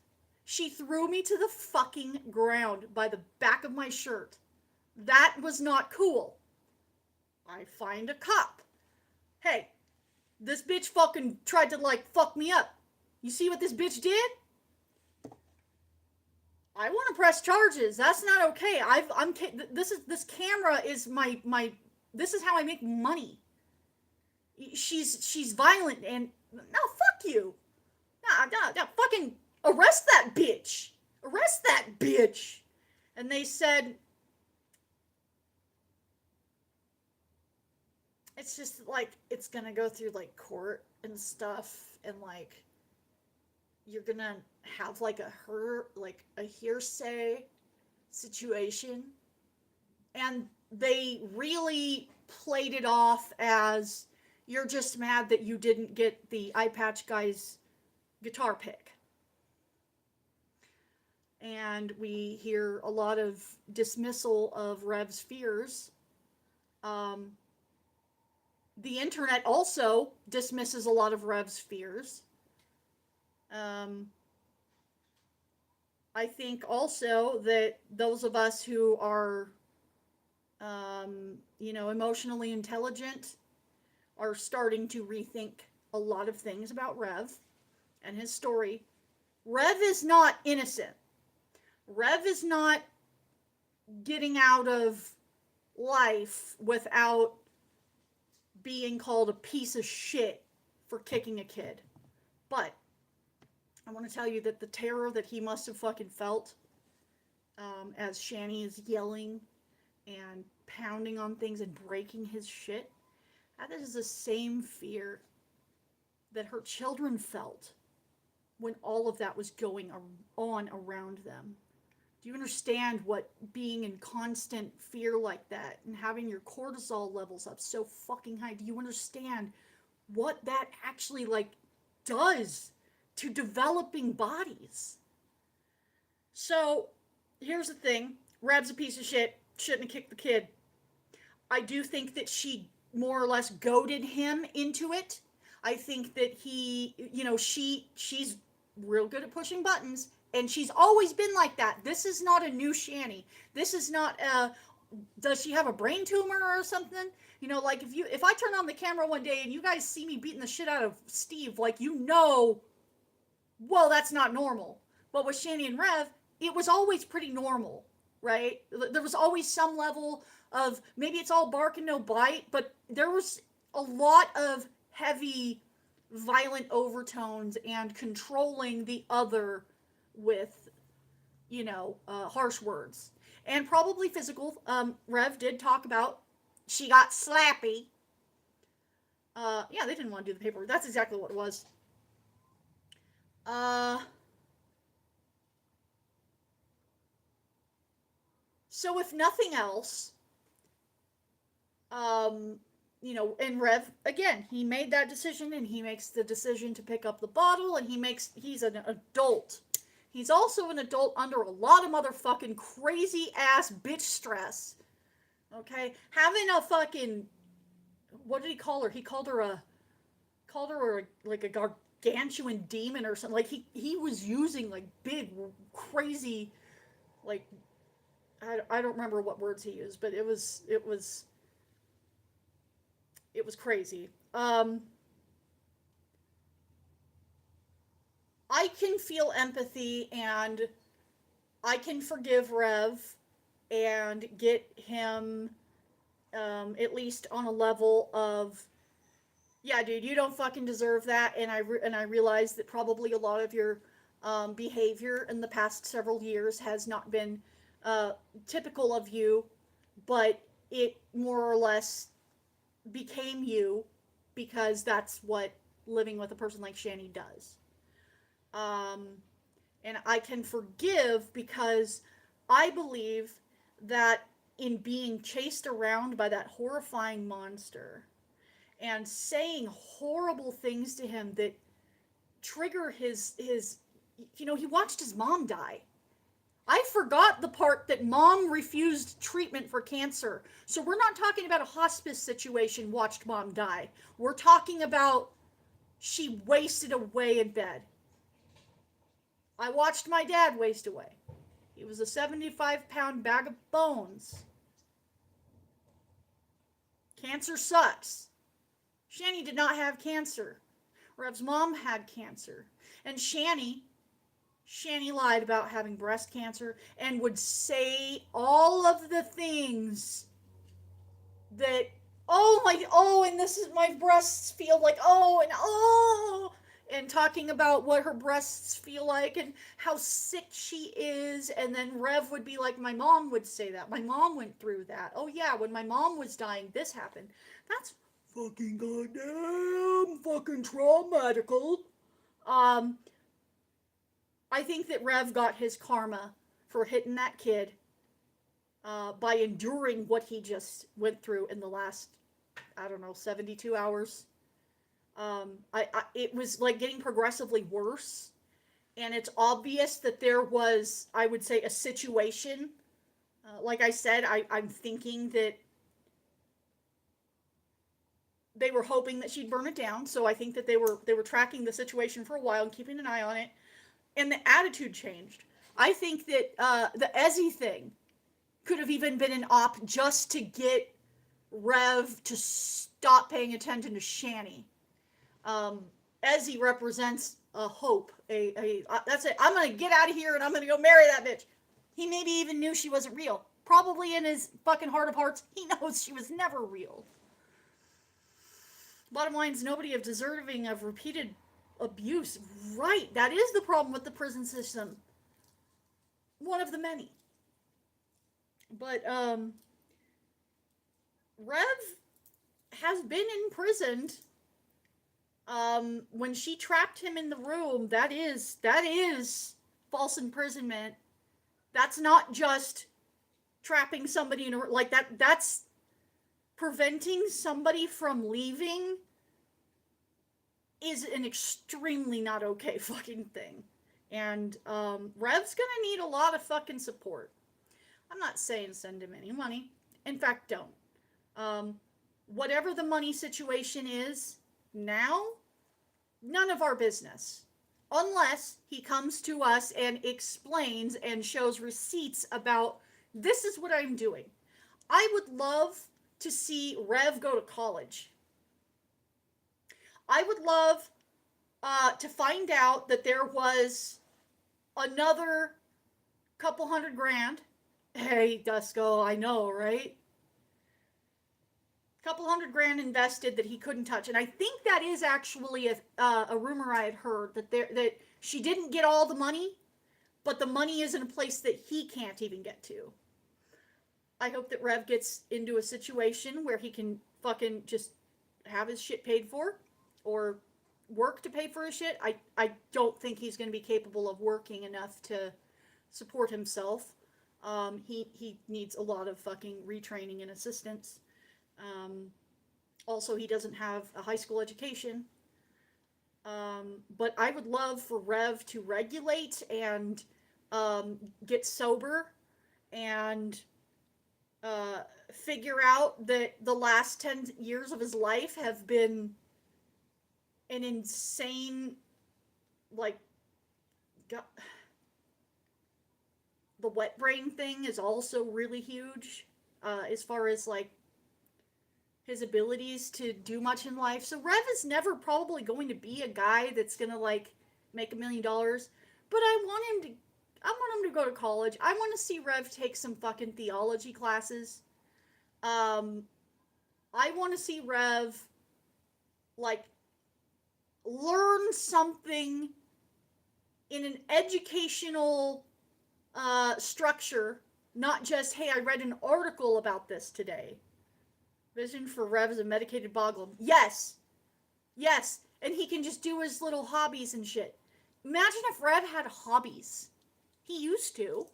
She threw me to the fucking ground by the back of my shirt. That was not cool. I find a cop. Hey, this bitch fucking tried to like fuck me up. You see what this bitch did? I want to press charges. That's not okay. This camera is my this is how I make money. She's violent and no, fuck you. No, fucking arrest that bitch. Arrest that bitch. And they said, it's just like it's gonna go through like court and stuff, and like you're gonna have like a hearsay situation, and they really played it off as you're just mad that you didn't get the eye patch guy's guitar pick. And we hear a lot of dismissal of Rev's fears. Um, the internet also dismisses a lot of Rev's fears. Um, I think also that those of us who are, emotionally intelligent are starting to rethink a lot of things about Rev and his story. Rev is not innocent. Rev is not getting out of life without being called a piece of shit for kicking a kid. But I want to tell you that the terror that he must have fucking felt as Shanny is yelling and pounding on things and breaking his shit, that is the same fear that her children felt when all of that was going on around them. Do you understand what being in constant fear like that and having your cortisol levels up so fucking high, do you understand what that actually like does to developing bodies? So here's the thing. Rev's a piece of shit. Shouldn't have kicked the kid. I do think that she more or less goaded him into it. I think that he, she's real good at pushing buttons, and she's always been like that. This is not a new Shanny. This is not does she have a brain tumor or something? Like if I turn on the camera one day and you guys see me beating the shit out of Steve, like, well, that's not normal. But with Shanny and Rev, it was always pretty normal, right? There was always some level of, maybe it's all bark and no bite, but there was a lot of heavy, violent overtones and controlling the other with, harsh words. And probably physical. Rev did talk about she got slappy. Yeah, they didn't want to do the paperwork. That's exactly what it was. So if nothing else, and Rev, again, he made that decision, and he makes the decision to pick up the bottle, and he's an adult. He's also an adult under a lot of motherfucking crazy ass bitch stress. Okay? Having a fucking, what did he call her? He called her like a gargantuan demon or something. Like he was using like big, crazy, like, I don't remember what words he used, but it was crazy. I can feel empathy, and I can forgive Rev and get him at least on a level of, yeah, dude, you don't fucking deserve that. And I realize that probably a lot of your behavior in the past several years has not been typical of you, but it more or less became you because that's what living with a person like Shanny does. And I can forgive because I believe that in being chased around by that horrifying monster and saying horrible things to him that trigger his he watched his mom die. I forgot the part that mom refused treatment for cancer. So we're not talking about a hospice situation, watched mom die. We're talking about she wasted away in bed. I watched my dad waste away. He was a 75-pound bag of bones. Cancer sucks. Shanny did not have cancer. Rev's mom had cancer. And Shanny lied about having breast cancer and would say all of the things that, and this is, my breasts feel like, and talking about what her breasts feel like and how sick she is. And then Rev would be like, my mom would say that. My mom went through that. Oh yeah, when my mom was dying, this happened. That's fucking goddamn fucking traumatical. Um, I think that Rev got his karma for hitting that kid by enduring what he just went through in the last, I don't know, 72 hours. It was like getting progressively worse. And it's obvious that there was, I would say, a situation. Like I said, I'm thinking that they were hoping that she'd burn it down. So I think that they were tracking the situation for a while and keeping an eye on it. And the attitude changed. I think that the Ezzy thing could have even been an op just to get Rev to stop paying attention to Shanny. Ezzy represents a hope. That's it. I'm gonna get out of here and I'm gonna go marry that bitch. He maybe even knew she wasn't real. Probably in his fucking heart of hearts, he knows she was never real. Bottom line is nobody is deserving of repeated abuse. Right. That is the problem with the prison system. One of the many. But Rev has been imprisoned. When she trapped him in the room, that is false imprisonment. That's not just trapping somebody in a room. Like that's preventing somebody from leaving is an extremely not okay fucking thing. And Rev's gonna need a lot of fucking support. I'm not saying send him any money. In fact, don't. Whatever the money situation is now, none of our business. Unless he comes to us and explains and shows receipts about this is what I'm doing. I would love to see Rev go to college. I would love to find out that there was another couple $100,000. Hey, Dusko, I know, right? Couple $100,000 invested that he couldn't touch, and I think that is actually a rumor I had heard that she didn't get all the money, but the money is in a place that he can't even get to. I hope that Rev gets into a situation where he can fucking just have his shit paid for, or work to pay for his shit. I don't think he's going to be capable of working enough to support himself. He needs a lot of fucking retraining and assistance. Also, he doesn't have a high school education. But I would love for Rev to regulate and get sober and figure out that the last 10 years of his life have been an insane, like, the wet brain thing is also really huge, as far as, like, his abilities to do much in life. So Rev is never probably going to be a guy that's gonna, like, make $1 million, but I want him to go to college. I want to see Rev take some fucking theology classes. I want to see Rev, like, learn something in an educational structure, not just, hey, I read an article about this today. Vision for Rev as a medicated boglum. Yes. Yes. And he can just do his little hobbies and shit. Imagine if Rev had hobbies. He used to.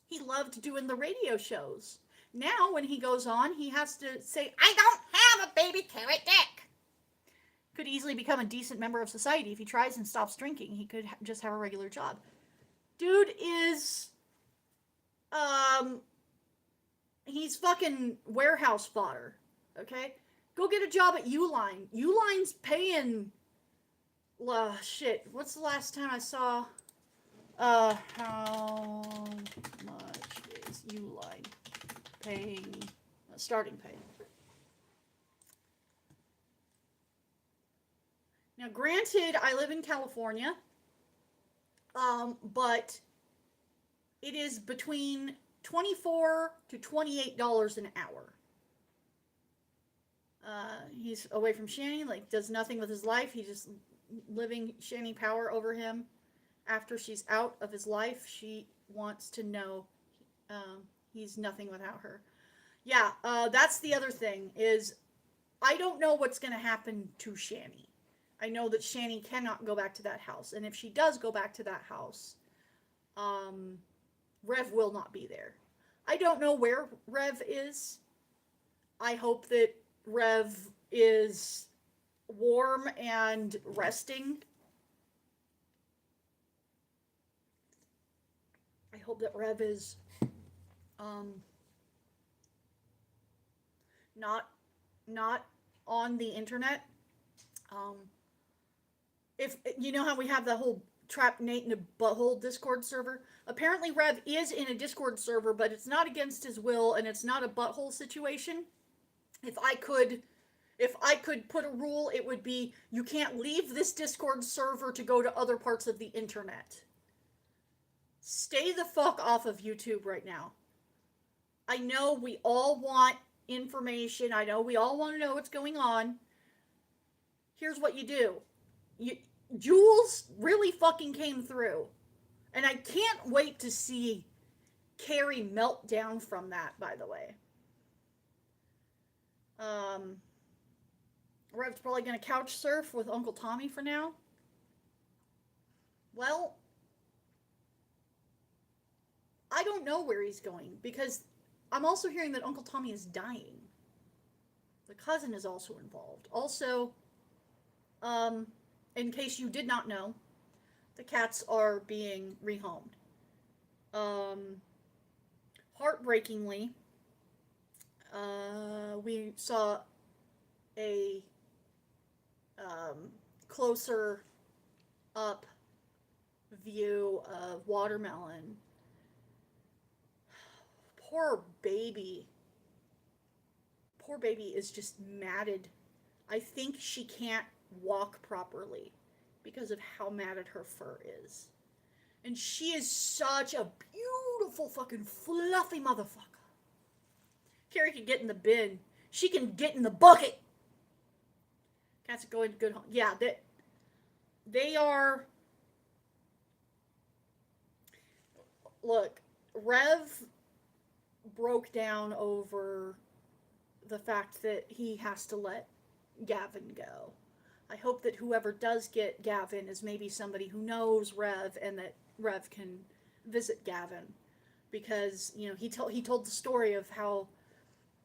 He loved doing the radio shows. Now, when he goes on, he has to say, I don't have a baby carrot dick. Could easily become a decent member of society if he tries and stops drinking. He could just have a regular job. Dude is, he's fucking warehouse fodder, okay? Go get a job at Uline. Uline's paying, shit, what's the last time I saw, how much is Uline paying, starting pay? Now, granted, I live in California, but it is between $24 to $28 an hour. He's away from Shanny, like, does nothing with his life. He's just living Shanny power over him. After she's out of his life, she wants to know he's nothing without her. Yeah, that's the other thing, is I don't know what's going to happen to Shanny. I know that Shanny cannot go back to that house. And if she does go back to that house, Rev will not be there. I don't know where Rev is. I hope that Rev is warm and resting. I hope that Rev is not on the internet. If you know how we have the whole Trap Nate in a Butthole Discord server, apparently Rev is in a Discord server, but it's not against his will and it's not a butthole situation. If I could put a rule, it would be you can't leave this Discord server to go to other parts of the internet. Stay the fuck off of YouTube right now. I know we all want information. I know we all want to know what's going on. Here's what you do. Jules really fucking came through. And I can't wait to see Carrie melt down from that, by the way. Rev's probably going to couch surf with Uncle Tommy for now. Well, I don't know where he's going because I'm also hearing that Uncle Tommy is dying. The cousin is also involved. Also, in case you did not know, the cats are being rehomed. Heartbreakingly, we saw a closer up view of Watermelon. Poor baby. Poor baby is just matted. I think she can't walk properly because of how matted her fur is. And she is such a beautiful fucking fluffy motherfucker. Carrie can get in the bin. She can get in the bucket. Cats go into good home. Yeah, they are. Look, Rev broke down over the fact that he has to let Gavin go. I hope that whoever does get Gavin is maybe somebody who knows Rev and that Rev can visit Gavin, because he told the story of how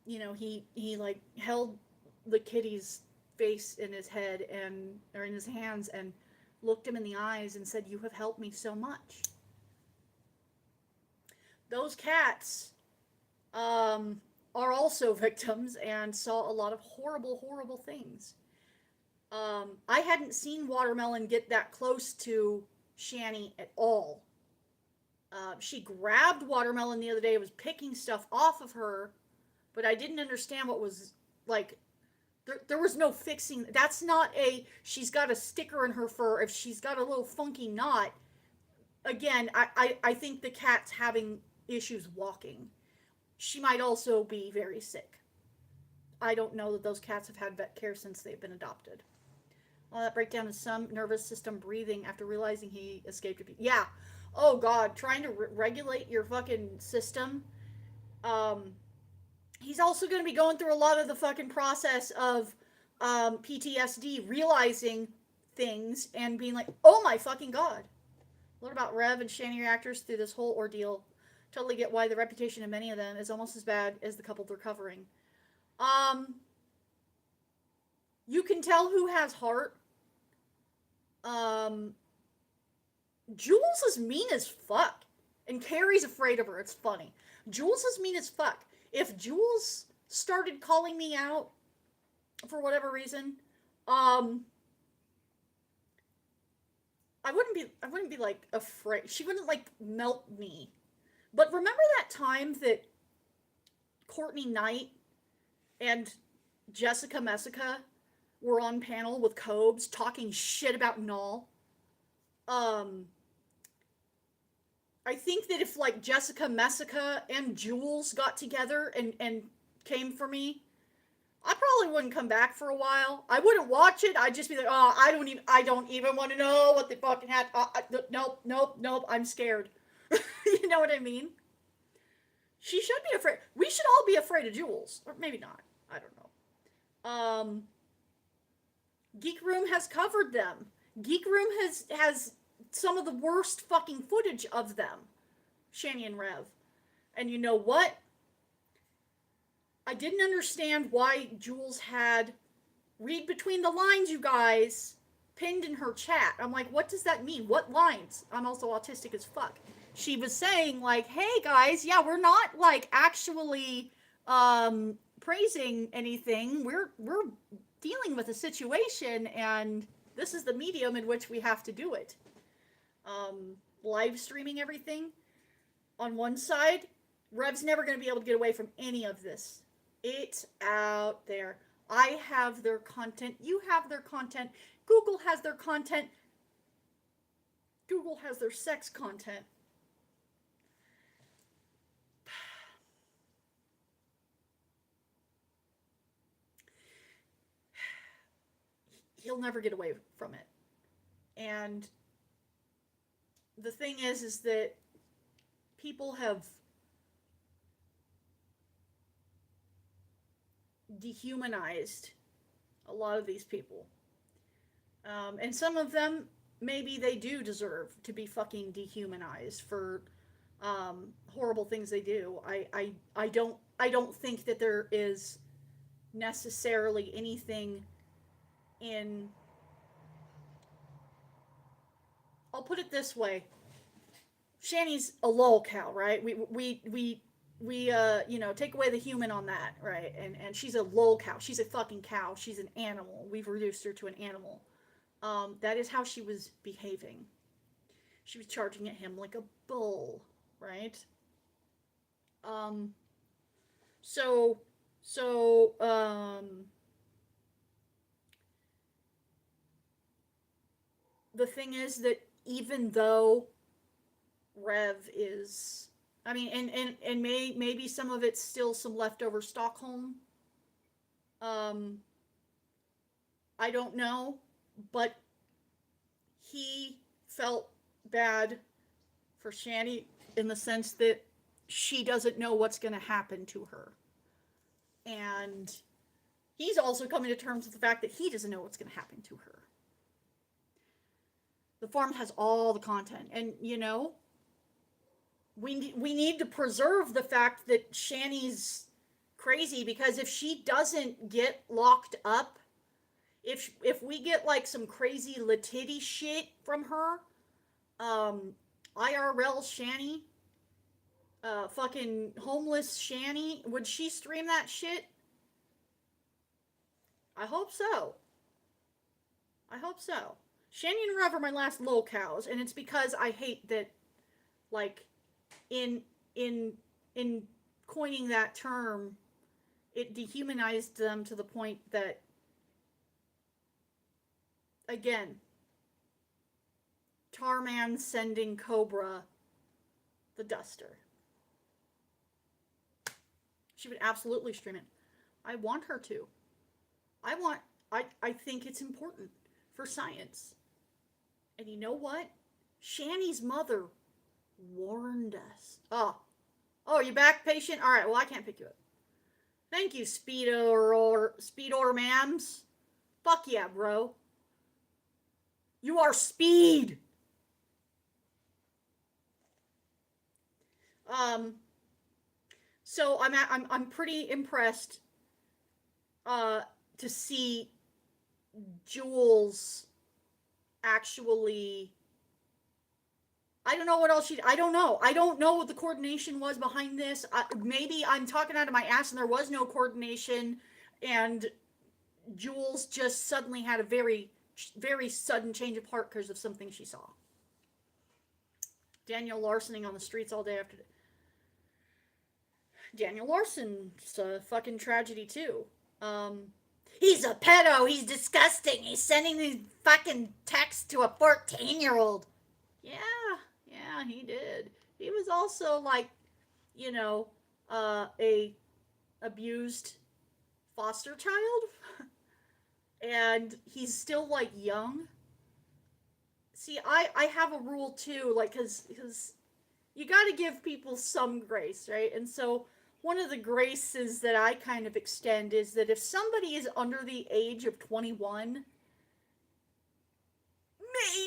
he like held the kitty's face in his head or in his hands and looked him in the eyes and said, "You have helped me so much." Those cats are also victims and saw a lot of horrible things. I hadn't seen Watermelon get that close to Shanny at all. She grabbed Watermelon the other day, was picking stuff off of her, but I didn't understand what was, like, there was no fixing. That's not she's got a sticker in her fur. If she's got a little funky knot, again, I think the cat's having issues walking. She might also be very sick. I don't know that those cats have had vet care since they've been adopted. Well, that breakdown is some nervous system breathing after realizing he escaped abuse. Yeah. Oh, God. Trying to regulate your fucking system. He's also going to be going through a lot of the fucking process of PTSD, realizing things and being like, oh my fucking God. Learn about Rev and Shanny reactors through this whole ordeal. Totally get why the reputation of many of them is almost as bad as the couple they're covering. You can tell who has heart. Jules is mean as fuck. And Carrie's afraid of her. It's funny. Jules is mean as fuck. If Jules started calling me out for whatever reason, I wouldn't be like afraid. She wouldn't like melt me. But remember that time that Courtney Knight and Jessica Messica were on panel with Cobes talking shit about Null? I think that if like Jessica Messica and Jules got together and came for me, I probably wouldn't come back for a while. I wouldn't watch it. I'd just be like, oh, I don't even want to know what they fucking had. Nope, I'm scared. You know what I mean? She should be afraid. We should all be afraid of Jules. Or maybe not. I don't know. Um, Geek Room has covered them. Geek Room has some of the worst fucking footage of them. Shanny and Rev. And you know what? I didn't understand why Jules had read between the lines, you guys, pinned in her chat. I'm like, what does that mean? What lines? I'm also autistic as fuck. She was saying, like, hey guys, yeah, we're not like actually praising anything. We're dealing with a situation, and this is the medium in which we have to do it. Live streaming everything on one side, Rev's never going to be able to get away from any of this. It's out there. I have their content. You have their content. Google has their content. Google has their sex content. He'll never get away from it. And the thing is that people have dehumanized a lot of these people. And some of them, maybe they do deserve to be fucking dehumanized for horrible things they do. I don't think that there is necessarily anything in... I'll put it this way. Shanny's a lol cow, right? We take away the human on that, right? And she's a lol cow. She's a fucking cow. She's an animal. We've reduced her to an animal. That is how she was behaving. She was charging at him like a bull, right? The thing is that even though Rev is, I mean, and maybe some of it's still some leftover Stockholm. I don't know, but he felt bad for Shanny in the sense that she doesn't know what's going to happen to her. And he's also coming to terms with the fact that he doesn't know what's going to happen to her. The farm has all the content, and we need to preserve the fact that Shanny's crazy, because if she doesn't get locked up, if we get like some crazy latitty shit from her, IRL Shanny, fucking homeless Shanny, would she stream that shit? I hope so. Shanny and Rev are my last lol cows, and it's because I hate that, like, in coining that term, it dehumanized them to the point that, again, Tarman sending Cobra the duster. She would absolutely stream it. I want her to. I think it's important for science. And you know what? Shanny's mother warned us. Oh, you back, patient? All right, well, I can't pick you up. Thank you, Speedor mams. Fuck yeah, bro. You are speed. So I'm pretty impressed to see Jules actually, I don't know what else I don't know what the coordination was behind this. Maybe I'm talking out of my ass and there was no coordination, and Jules just suddenly had a very, very sudden change of heart because of something she saw. Daniel Larsoning on the streets all day after. Daniel Larson's a fucking tragedy too. He's a pedo. He's disgusting. He's sending these fucking texts to a 14-year-old. Yeah, he did. He was also like, a abused foster child. And he's still like young. See, I have a rule too, like, cause you gotta give people some grace, right? And so, one of the graces that I kind of extend is that if somebody is under the age of 21,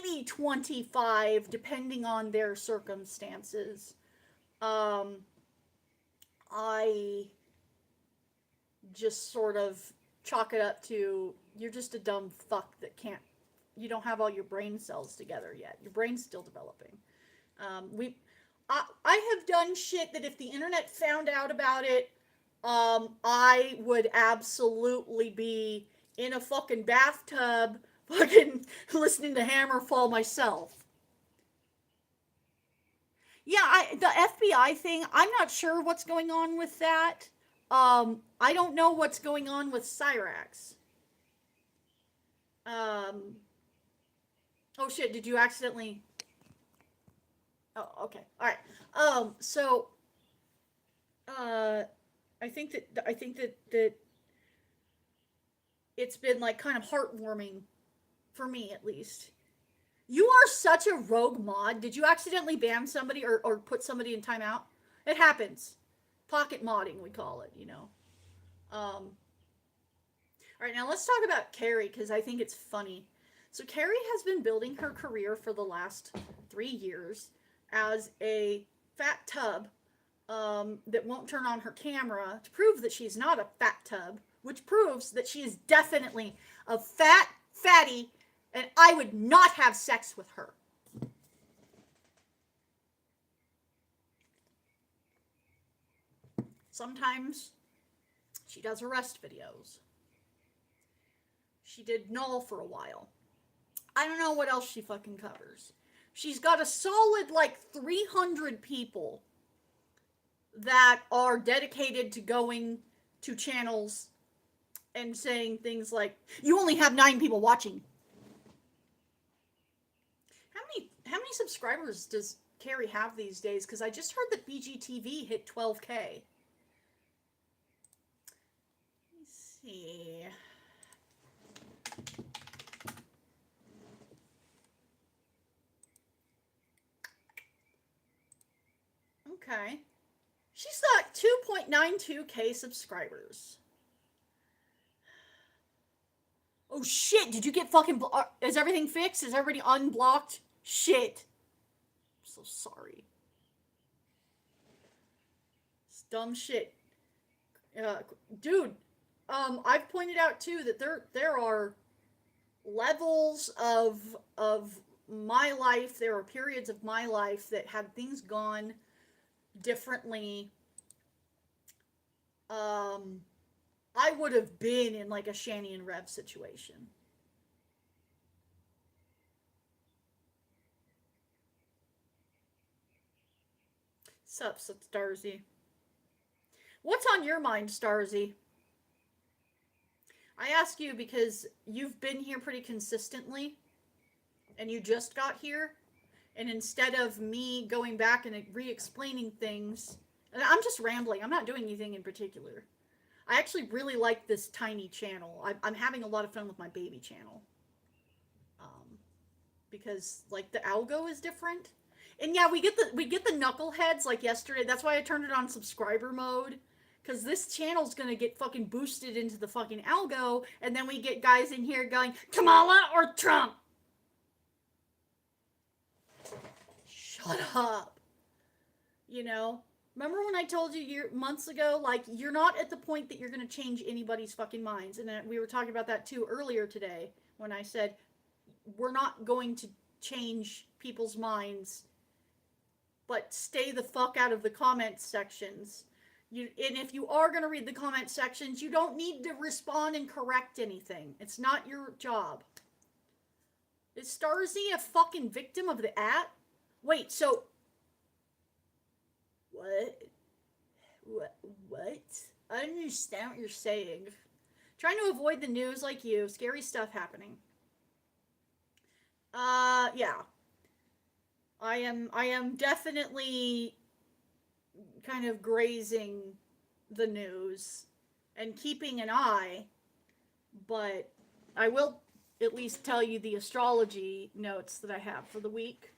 maybe 25, depending on their circumstances, I just sort of chalk it up to you're just a dumb fuck that can't, you don't have all your brain cells together yet. Your brain's still developing. I have done shit that if the internet found out about it, I would absolutely be in a fucking bathtub, fucking listening to Hammerfall myself. Yeah, the FBI thing, I'm not sure what's going on with that. I don't know what's going on with Cyrax. Oh shit, did you accidentally... Oh, okay. All right. So, I think that it's been like kind of heartwarming for me, at least. You are such a rogue mod. Did you accidentally ban somebody or put somebody in timeout? It happens. Pocket modding, we call it, you know. All right, now let's talk about Carrie, because I think it's funny. So Carrie has been building her career for the last 3 years as a fat tub that won't turn on her camera to prove that she's not a fat tub, which proves that she is definitely a fatty, and I would not have sex with her. Sometimes she does arrest videos. She did Null for a while. I don't know what else she fucking covers. She's got a solid like 300 people that are dedicated to going to channels and saying things like, you only have 9 people watching. How many subscribers does Carrie have these days? Because I just heard that BGTV hit 12K. Let me see. Okay. She's got 2.92K subscribers. Oh shit, did you get fucking... is everything fixed? Is everybody unblocked? Shit. I'm so sorry. It's dumb shit. Dude, I've pointed out too that there are levels of my life, there are periods of my life that had things gone differently. I would have been in like a Shanny and Rev situation. Sup, Starzy. What's on your mind, Starzy? I ask you because you've been here pretty consistently, and you just got here, and instead of me going back and re-explaining things, and I'm just rambling, I'm not doing anything in particular. I actually really like this tiny channel. I'm having a lot of fun with my baby channel. Because like the algo is different. And yeah, we get the knuckleheads like yesterday. That's why I turned it on subscriber mode. Because this channel's gonna get fucking boosted into the fucking algo, and then we get guys in here going, Kamala or Trump? Shut up. You know? Remember when I told you months ago, like, you're not at the point that you're gonna change anybody's fucking minds. And we were talking about that too earlier today, when I said, we're not going to change people's minds, but stay the fuck out of the comment sections. And if you are going to read the comment sections, you don't need to respond and correct anything. It's not your job. Is Starzy a fucking victim of the app? Wait, so... What? I don't understand what you're saying. Trying to avoid the news like you. Scary stuff happening. Yeah. I am definitely kind of grazing the news and keeping an eye, but I will at least tell you the astrology notes that I have for the week.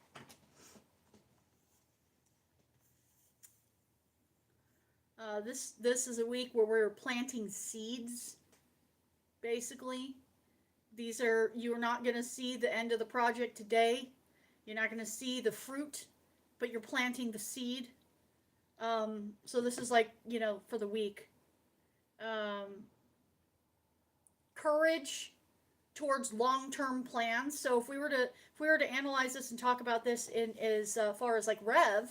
This is a week where we're planting seeds. Basically, you're not going to see the end of the project today. You're not going to see the fruit, but you're planting the seed. So this is like, for the week. Courage towards long-term plans. So if we were to analyze this and talk about this in as far as like Rev,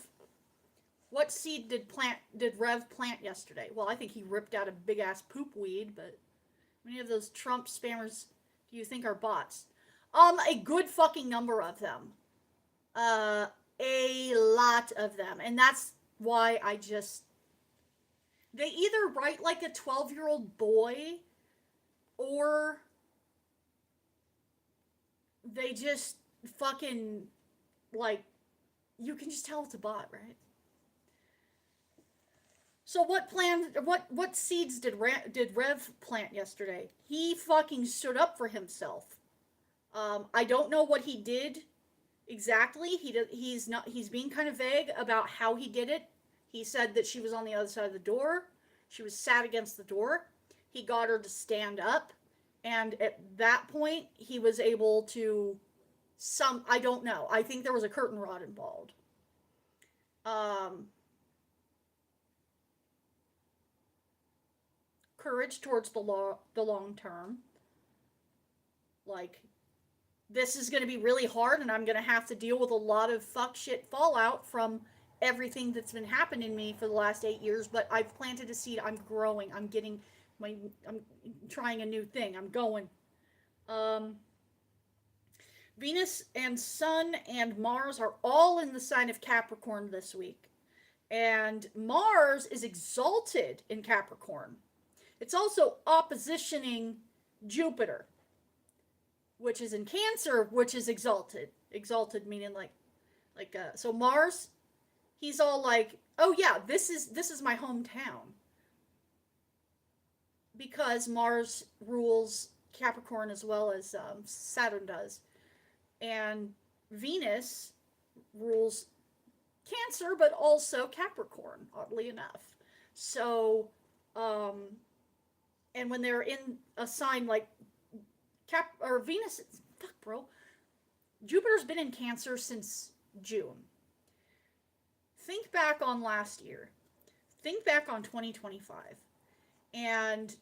what seed did Rev plant yesterday? Well, I think he ripped out a big ass poop weed, but how many of those Trump spammers do you think are bots? A good fucking number of them. A lot of them. And that's why they either write like a 12-year-old boy, or they just fucking, like, you can just tell it's a bot, right? So what seeds did Rev plant yesterday? He fucking stood up for himself. I don't know what he did exactly. He's being kind of vague about how he did it. He said that she was on the other side of the door. She was sat against the door. He got her to stand up. And at that point, he was able to I don't know. I think there was a curtain rod involved. Courage towards the long term. Like, this is going to be really hard, and I'm going to have to deal with a lot of fuck shit fallout from everything that's been happening to me for the last 8 years, but I've planted a seed. I'm growing. I'm trying a new thing. I'm going. Venus and Sun and Mars are all in the sign of Capricorn this week. And Mars is exalted in Capricorn. It's also oppositioning Jupiter, which is in Cancer, which is exalted. Exalted meaning so Mars, he's all like, oh yeah, this is my hometown. Because Mars rules Capricorn as well as Saturn does. And Venus rules Cancer, but also Capricorn, oddly enough. So, and when they're in a sign like Venus, fuck bro, Jupiter's been in Cancer since June. Think back on last year. Think back on 2025. And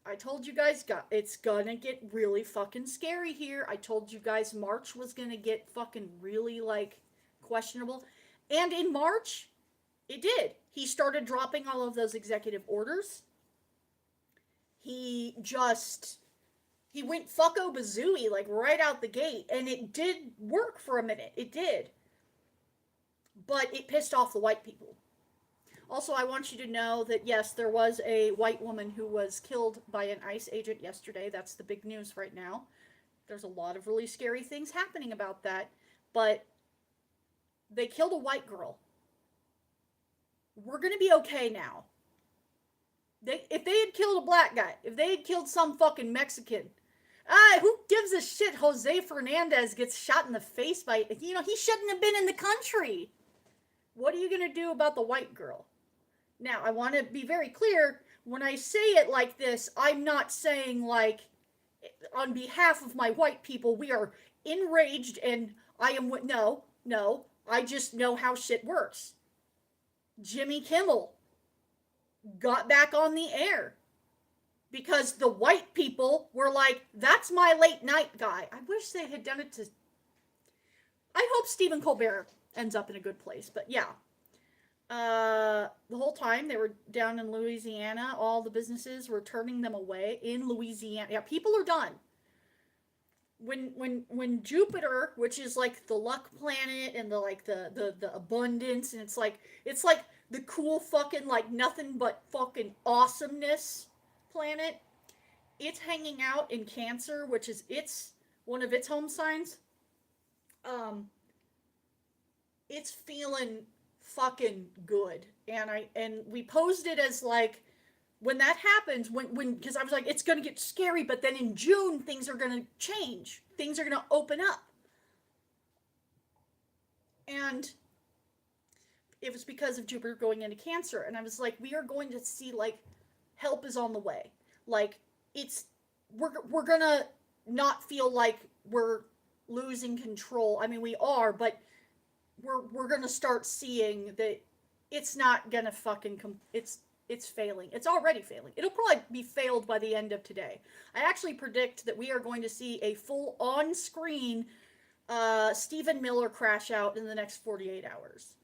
I told you guys it's gonna get really fucking scary here. I told you guys March was gonna get fucking really, like, questionable. And in March, it did. He started dropping all of those executive orders. He went fucko bazooey, like, right out the gate. And it did work for a minute. It did. But it pissed off the white people. Also, I want you to know that, yes, there was a white woman who was killed by an ICE agent yesterday. That's the big news right now. There's a lot of really scary things happening about that. But they killed a white girl. We're going to be okay now. If they had killed a black guy, if they had killed some fucking Mexican, who gives a shit? Jose Fernandez gets shot in the face by, he shouldn't have been in the country. What are you going to do about the white girl? Now, I want to be very clear, when I say it like this, I'm not saying, like, on behalf of my white people, we are enraged and no, I just know how shit works. Jimmy Kimmel got back on the air because the white people were like, that's my late night guy. I wish they had done it to... I hope Stephen Colbert ends up in a good place, but yeah. The whole time they were down in Louisiana, all the businesses were turning them away in Louisiana. Yeah, people are done. When Jupiter, which is like the luck planet and the abundance, and it's like the cool fucking, like, nothing but fucking awesomeness planet, it's hanging out in Cancer, which is one of its home signs. It's feeling fucking good, and we posed it as, like, when that happens, because I was like, it's gonna get scary, but then in June things are gonna change, things are gonna open up, and it was because of Jupiter going into Cancer. And I was like, we are going to see, like, help is on the way. Like, we're gonna not feel like we're losing control. I mean, we are, but we're gonna start seeing that it's not gonna fucking it's failing. It's already failing. It'll probably be failed by the end of today. I actually predict that we are going to see a full on-screen Stephen Miller crash out in the next 48 hours.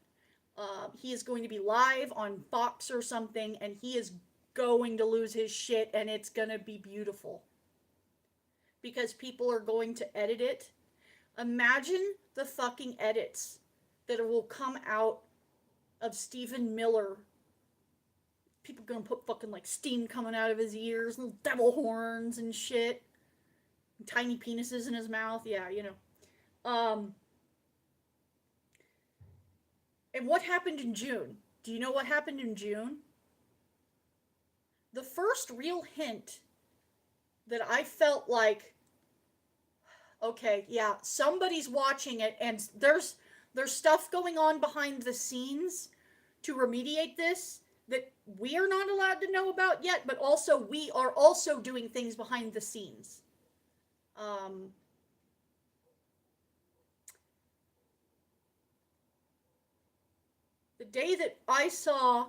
He is going to be live on Fox or something, and he is going to lose his shit, and it's gonna be beautiful. Because people are going to edit it. Imagine the fucking edits that will come out of Stephen Miller. People are gonna put fucking like steam coming out of his ears, little devil horns and shit. Tiny penises in his mouth. Yeah, you know. And what happened in June? Do you know what happened in June? The first real hint that I felt like, okay, yeah, somebody's watching it, and there's stuff going on behind the scenes to remediate this that we are not allowed to know about yet, but also we are also doing things behind the scenes. The day that I saw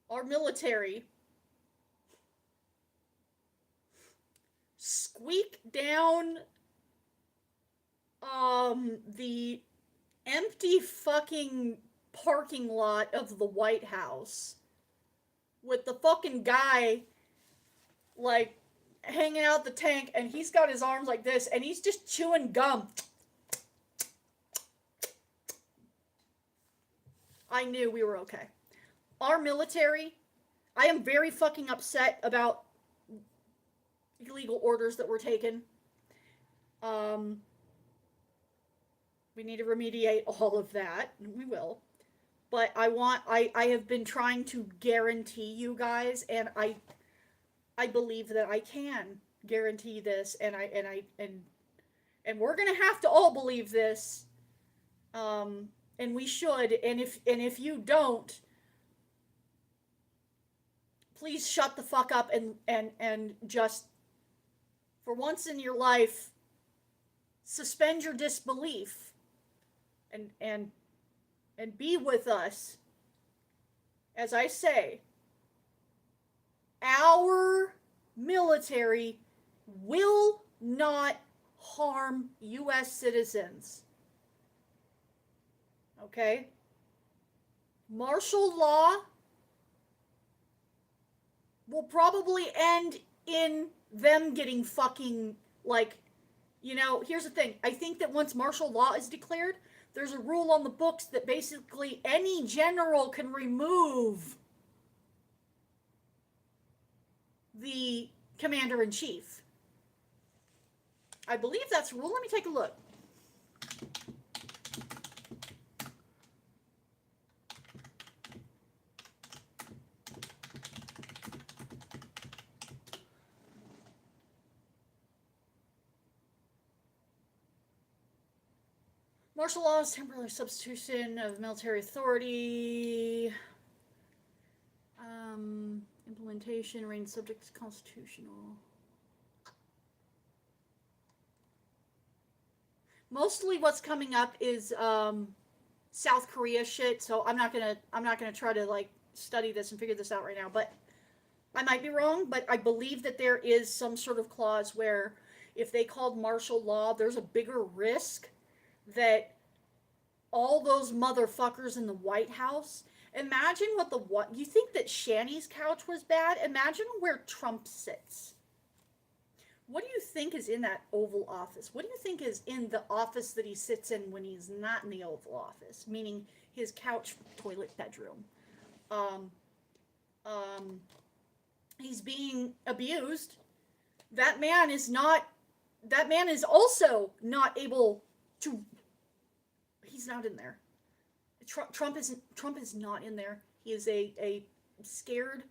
our military squeak down the empty fucking parking lot of the White House with the fucking guy like hanging out the tank, and he's got his arms like this and he's just chewing gum. I knew we were okay. Our military, I am very fucking upset about illegal orders that were taken. We need to remediate all of that. We will. But I have been trying to guarantee you guys, and I believe that I can guarantee this, and we're gonna have to all believe this. And we should, and if you don't, please shut the fuck up and just, for once in your life, suspend your disbelief and be with us. As I say, our military will not harm U.S. citizens. Okay? Martial law will probably end in them getting fucking, like, you know, here's the thing. I think that once martial law is declared, there's a rule on the books that basically any general can remove the commander-in-chief. I believe that's a rule. Let me take a look. Martial law is temporary substitution of military authority. Implementation remains subject to constitutional. Mostly what's coming up is South Korea shit, so I'm not gonna try to like study this and figure this out right now, but I might be wrong, but I believe that there is some sort of clause where if they called martial law, there's a bigger risk that all those motherfuckers in the White House, imagine what you think that Shanny's couch was bad? Imagine where Trump sits. What do you think is in that Oval Office? What do you think is in the office that he sits in when he's not in the Oval Office? Meaning his couch, toilet, bedroom. He's being abused. That man is also not able to, he's not in there. Trump is not in there. He is a scared,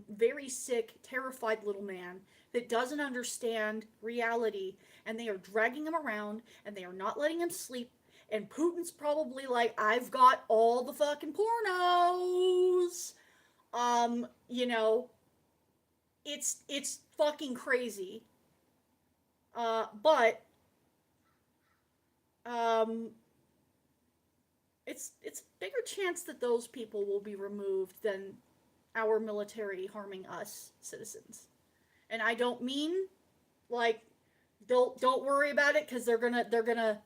very sick, terrified little man that doesn't understand reality, and they are dragging him around, and they are not letting him sleep, and Putin's probably like, I've got all the fucking pornos. You know, it's fucking crazy. But um, it's bigger chance that those people will be removed than our military harming us citizens. And I don't mean like don't worry about it because they're gonna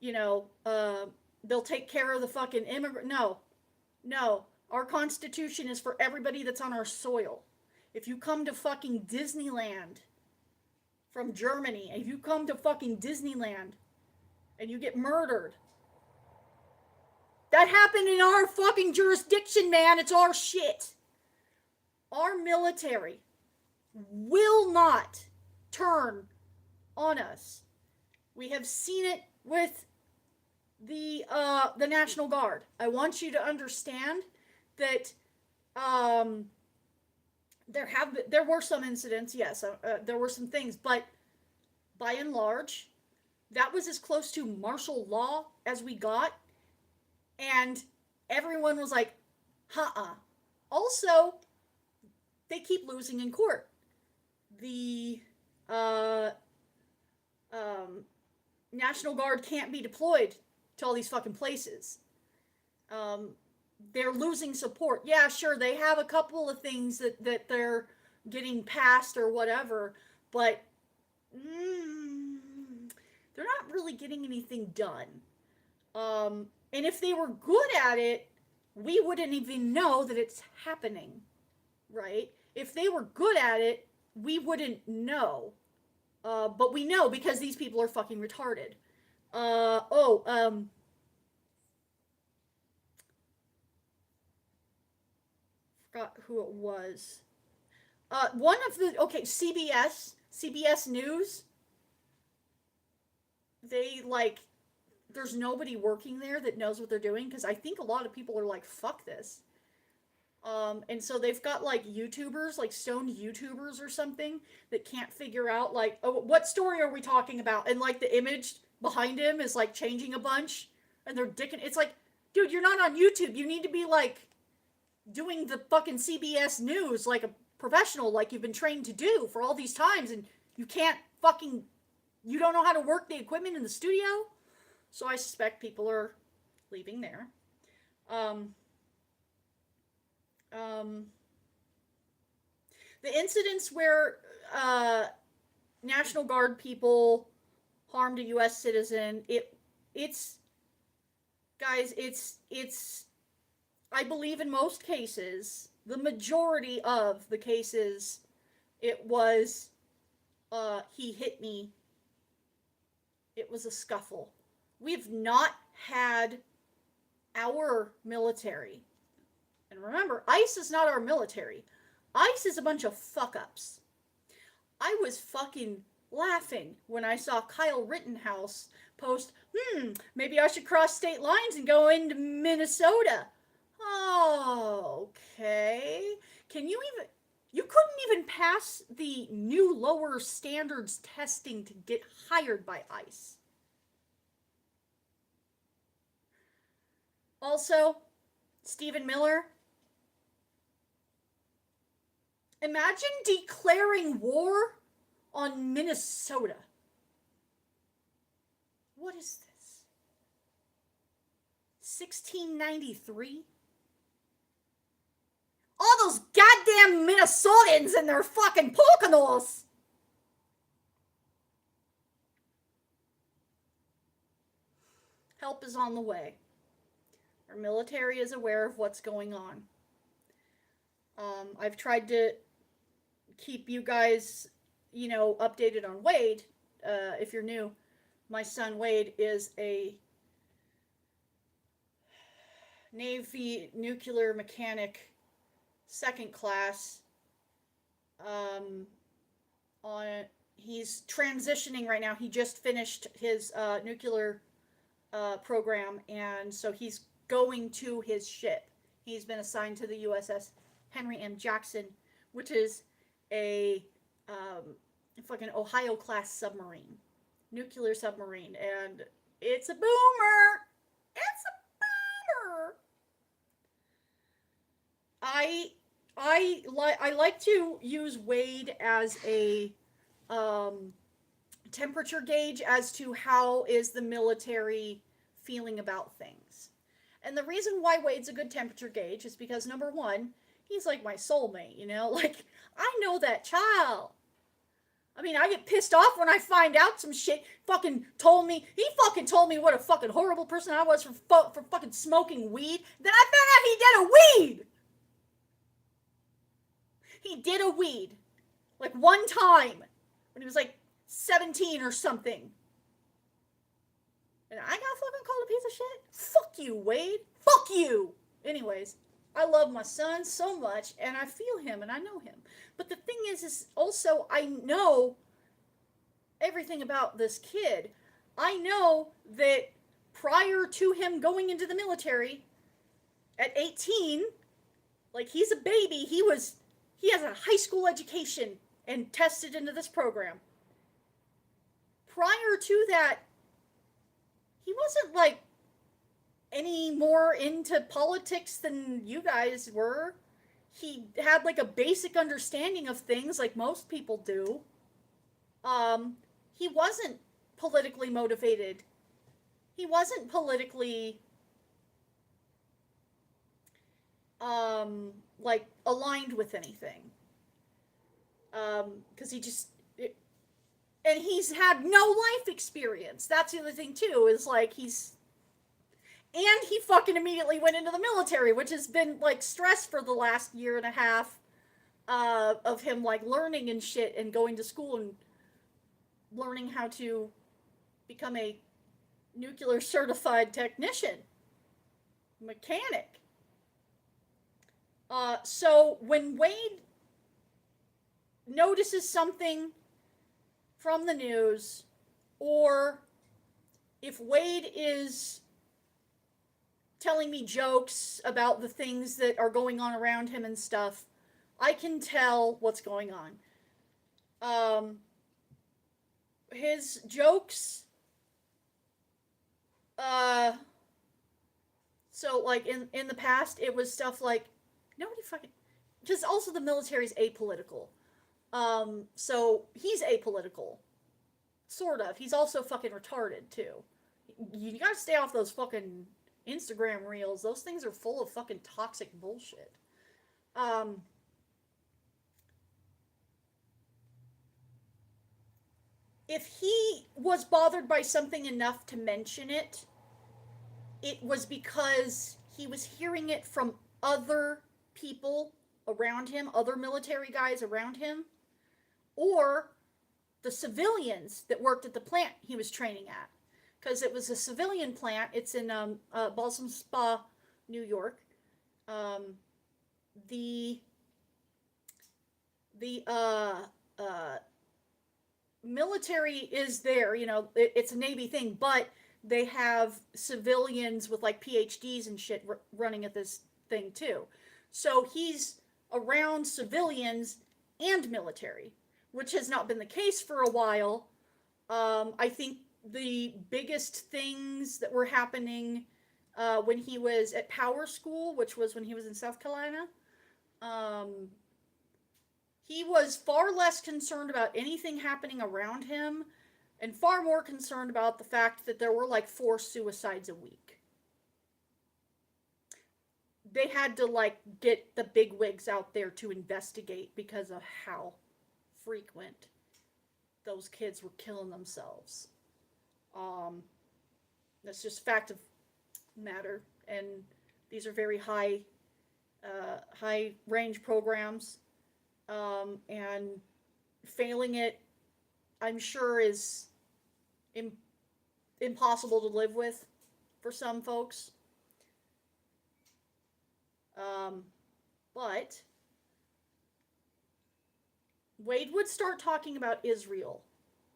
you know they'll take care of the fucking immigrant. No, our constitution is for everybody that's on our soil. If you come to fucking Disneyland from Germany, if you come to fucking Disneyland and you get murdered, that happened in our fucking jurisdiction, man. It's our shit. Our military will not turn on us. We have seen it with the National Guard. I want you to understand that there were some incidents, yes, there were some things, but by and large, that was as close to martial law as we got, and everyone was like, Also, they keep losing in court. The National Guard can't be deployed to all these fucking places. They're losing support. Yeah, sure, they have a couple of things that they're getting passed or whatever, but they're not really getting anything done. And if they were good at it, we wouldn't even know that it's happening, right? If they were good at it, we wouldn't know. But we know because these people are fucking retarded. Forgot who it was. CBS News. They like, there's nobody working there that knows what they're doing because I think a lot of people are like, fuck this. And so they've got like YouTubers, like stoned YouTubers or something that can't figure out like, oh, what story are we talking about? And like the image behind him is like changing a bunch and they're dicking. It's like, dude, you're not on YouTube. You need to be like doing the fucking CBS News like a professional, like you've been trained to do for all these times, and you can't fucking, you don't know how to work the equipment in the studio. So I suspect people are leaving there. The incidents where National Guard people harmed a U.S. citizen, it's I believe in most cases, the majority of the cases, it was he hit me. It was a scuffle. We've not had our military. And remember, ICE is not our military. ICE is a bunch of fuck-ups. I was fucking laughing when I saw Kyle Rittenhouse post, maybe I should cross state lines and go into Minnesota. Oh, okay. You couldn't even pass the new lower standards testing to get hired by ICE. Also, Stephen Miller, imagine declaring war on Minnesota. What is this? 1693? All those goddamn Minnesotans and their fucking Poconos! Help is on the way. Our military is aware of what's going on. I've tried to keep you guys, updated on Wade. If you're new, my son Wade is a Navy nuclear mechanic, second class. He's transitioning right now. He just finished his nuclear program, and so he's going to his ship. He's been assigned to the USS Henry M. Jackson, which is a fucking Ohio-class submarine, nuclear submarine, and It's a boomer. It's a boomer. I like to use Wade as a temperature gauge as to how is the military feeling about things. And the reason why Wade's a good temperature gauge is because number one, he's like my soulmate, you know? Like, I know that child. I mean, I get pissed off when I find out some shit. He fucking told me what a fucking horrible person I was for fucking smoking weed. Then I found out he did a weed. He did a weed. Like one time when he was like 17 or something. And I got fucking called a piece of shit? Fuck you, Wade. Fuck you. Anyways, I love my son so much, and I feel him, and I know him. But the thing is also, I know everything about this kid. I know that prior to him going into the military, at 18, like, he's a baby, he has a high school education and tested into this program. Prior to that, he wasn't like any more into politics than you guys were. He had like a basic understanding of things like most people do. He wasn't politically motivated. He wasn't politically like aligned with anything. Because and he's had no life experience. That's the other thing too, is like he fucking immediately went into the military, which has been like stress for the last year and a half of him like learning and shit and going to school and learning how to become a nuclear certified technician, mechanic. So when Wade notices something from the news, or if Wade is telling me jokes about the things that are going on around him and stuff, I can tell what's going on. His jokes, so like in the past, it was stuff like, nobody fucking, because also the military's apolitical. So he's apolitical. Sort of. He's also fucking retarded, too. You gotta stay off those fucking Instagram reels. Those things are full of fucking toxic bullshit. If he was bothered by something enough to mention it, it was because he was hearing it from other people around him, other military guys around him, or the civilians that worked at the plant he was training at. Because it was a civilian plant. It's in Balsam Spa, New York. The military is there, you know, it's a Navy thing, but they have civilians with like PhDs and shit running at this thing too. So he's around civilians and military, which has not been the case for a while. I think the biggest things that were happening when he was at Power School, which was when he was in South Carolina, he was far less concerned about anything happening around him and far more concerned about the fact that there were like 4 suicides a week. They had to like get the big wigs out there to investigate because of how frequent those kids were killing themselves. That's just fact of matter, and these are very high range programs, and failing it, I'm sure, is impossible to live with for some folks. But Wade would start talking about Israel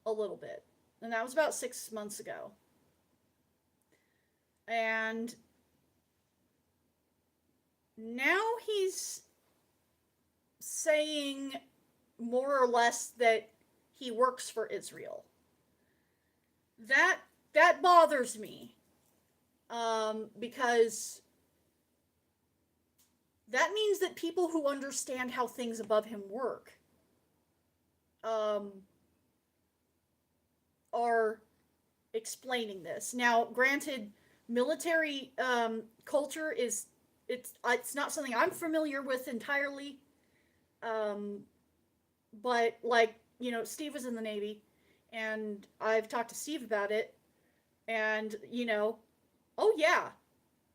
a little bit, and that was about 6 months ago. And now he's saying more or less that he works for Israel. That that bothers me. Because that means that people who understand how things above him work are explaining this. Now, granted, military culture is it's not something I'm familiar with entirely. Um, but like Steve was in the Navy, and I've talked to Steve about it, and oh yeah,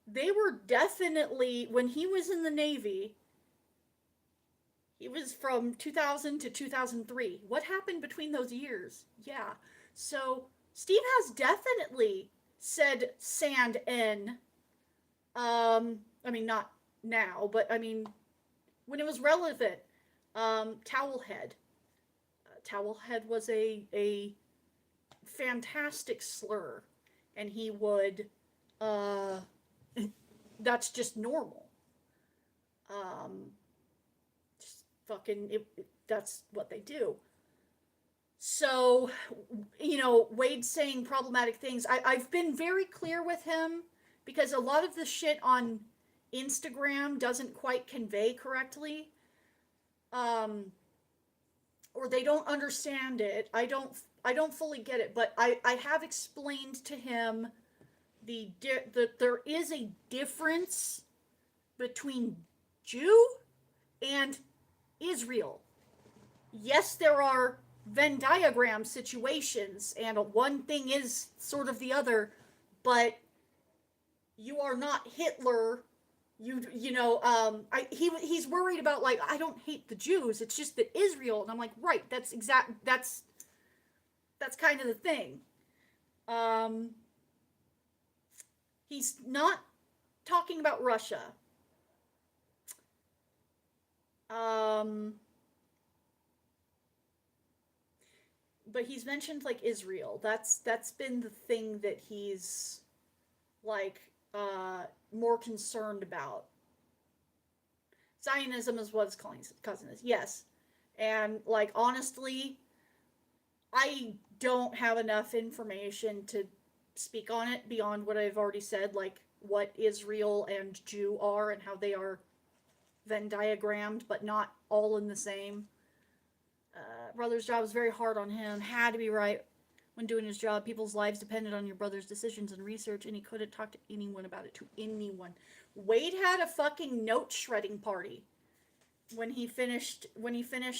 they were definitely when he was in the Navy. He was from 2000 to 2003. What happened between those years? Yeah. So Steve has definitely said sand N. I mean, not now, but I mean, when it was relevant. Towel head. Towel head was a fantastic slur, and he would. That's just normal. Um, just fucking. That's what they do. So, Wade saying problematic things. I've been very clear with him because a lot of the shit on Instagram doesn't quite convey correctly. Or they don't understand it. I don't fully get it, but I have explained to him that there is a difference between Jew and Israel. Yes, there are Venn diagram situations, and one thing is sort of the other, but you are not Hitler. He's worried about, like, I don't hate the Jews, it's just that Israel, and I'm like, right, that's kind of the thing. He's not talking about Russia. But he's mentioned, like, Israel. That's been the thing that he's like more concerned about. Zionism is what his cousin is. Yes. And, like, honestly, I don't have enough information to speak on it beyond what I've already said, like what Israel and Jew are and how they are Venn diagrammed, but not all in the same. Brother's job was very hard on him. Had to be right when doing his job. People's lives depended on your brother's decisions and research, and he couldn't talk to anyone about it. To anyone. Wade had a fucking note shredding party when he finished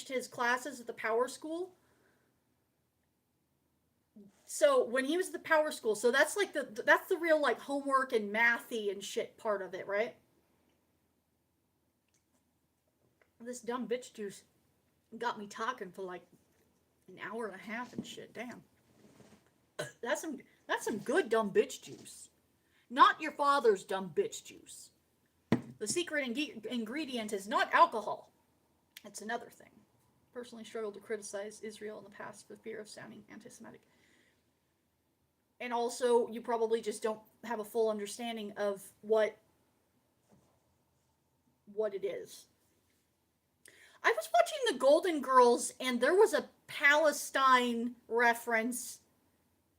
his classes at the power school. So when he was at the power school, so that's like that's the real, like, homework and mathy and shit part of it, right? This dumb bitch juice got me talking for like an hour and a half and shit. Damn. That's some good dumb bitch juice. Not your father's dumb bitch juice. The secret ingredient is not alcohol. It's another thing. Personally struggled to criticize Israel in the past for fear of sounding anti-Semitic. And also, you probably just don't have a full understanding of what it is. I was watching the Golden Girls, and there was a Palestine reference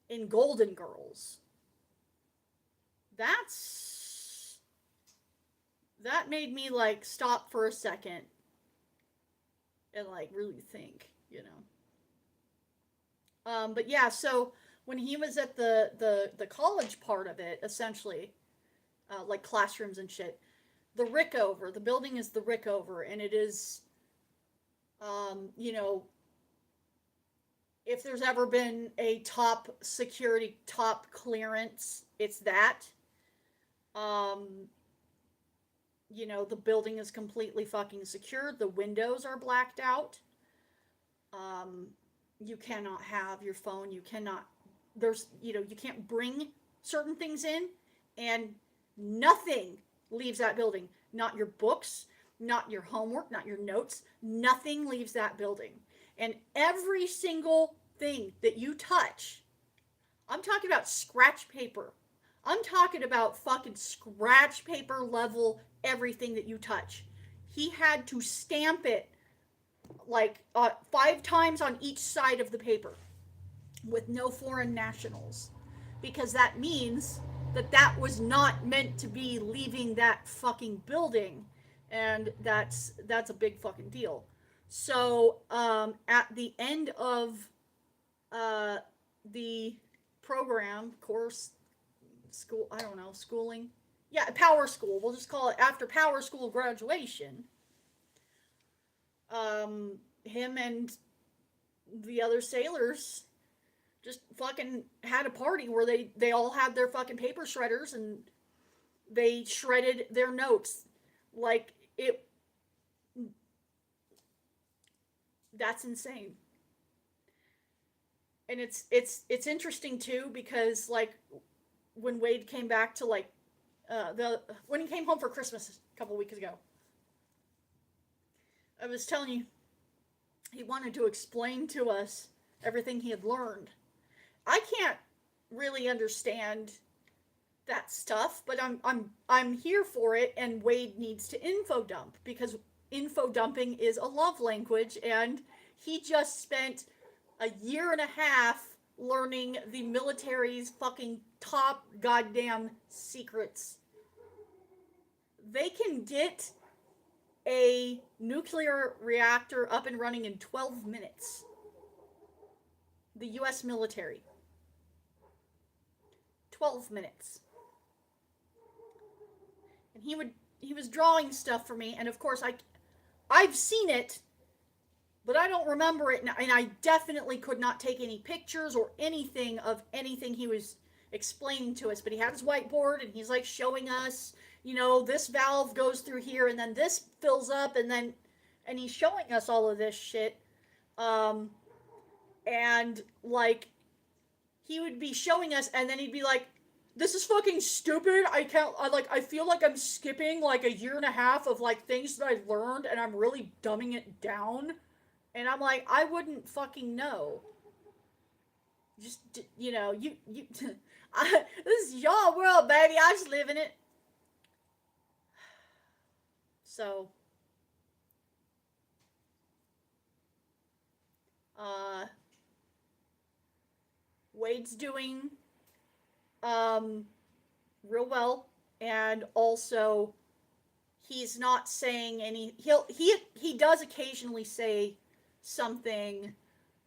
in Golden Girls. That made me, like, stop for a second and, like, really think, But yeah, so when he was at the college part of it, essentially, like classrooms and shit, the Rickover, the building is the Rickover, and it is, if there's ever been a top security, top clearance, it's that. The building is completely fucking secure. The windows are blacked out. You cannot have your phone. You cannot, you can't bring certain things in, and nothing leaves that building. Not your books, not your homework, not your notes. Nothing leaves that building. And every single thing that you touch, I'm talking about scratch paper. I'm talking about fucking scratch paper level everything that you touch. He had to stamp it like 5 times on each side of the paper with no foreign nationals. because that means that that was not meant to be leaving that fucking building, and that's a big fucking deal. So at the end of uh, the program, course, school, I don't know, schooling, yeah, power school, we'll just call it after power school graduation, him and the other sailors just fucking had a party where they all had their fucking paper shredders and they shredded their notes like it. That's insane. And it's interesting too because like when Wade came back to like the when he came home for Christmas a couple weeks ago, I was telling you he wanted to explain to us everything he had learned. I can't really understand that stuff, but I'm here for it, and Wade needs to info dump because info dumping is a love language, and he just spent a year and a half learning the military's fucking top goddamn secrets. They can get a nuclear reactor up and running in 12 minutes. The US military. 12 minutes. And he was drawing stuff for me, and of course I've seen it, but I don't remember it, and I definitely could not take any pictures or anything of anything he was explaining to us. But he had his whiteboard and he's like showing us, you know, this valve goes through here and then this fills up, and he's showing us all of this shit. And like he would be showing us and then he'd be like, this is fucking stupid. I feel like I'm skipping like a year and a half of like things that I learned and I'm really dumbing it down. And I'm like, I wouldn't fucking know. Just, you know, this is your world, baby. I just live in it. So, Wade's doing, real well, and also he's not saying any. He does occasionally say something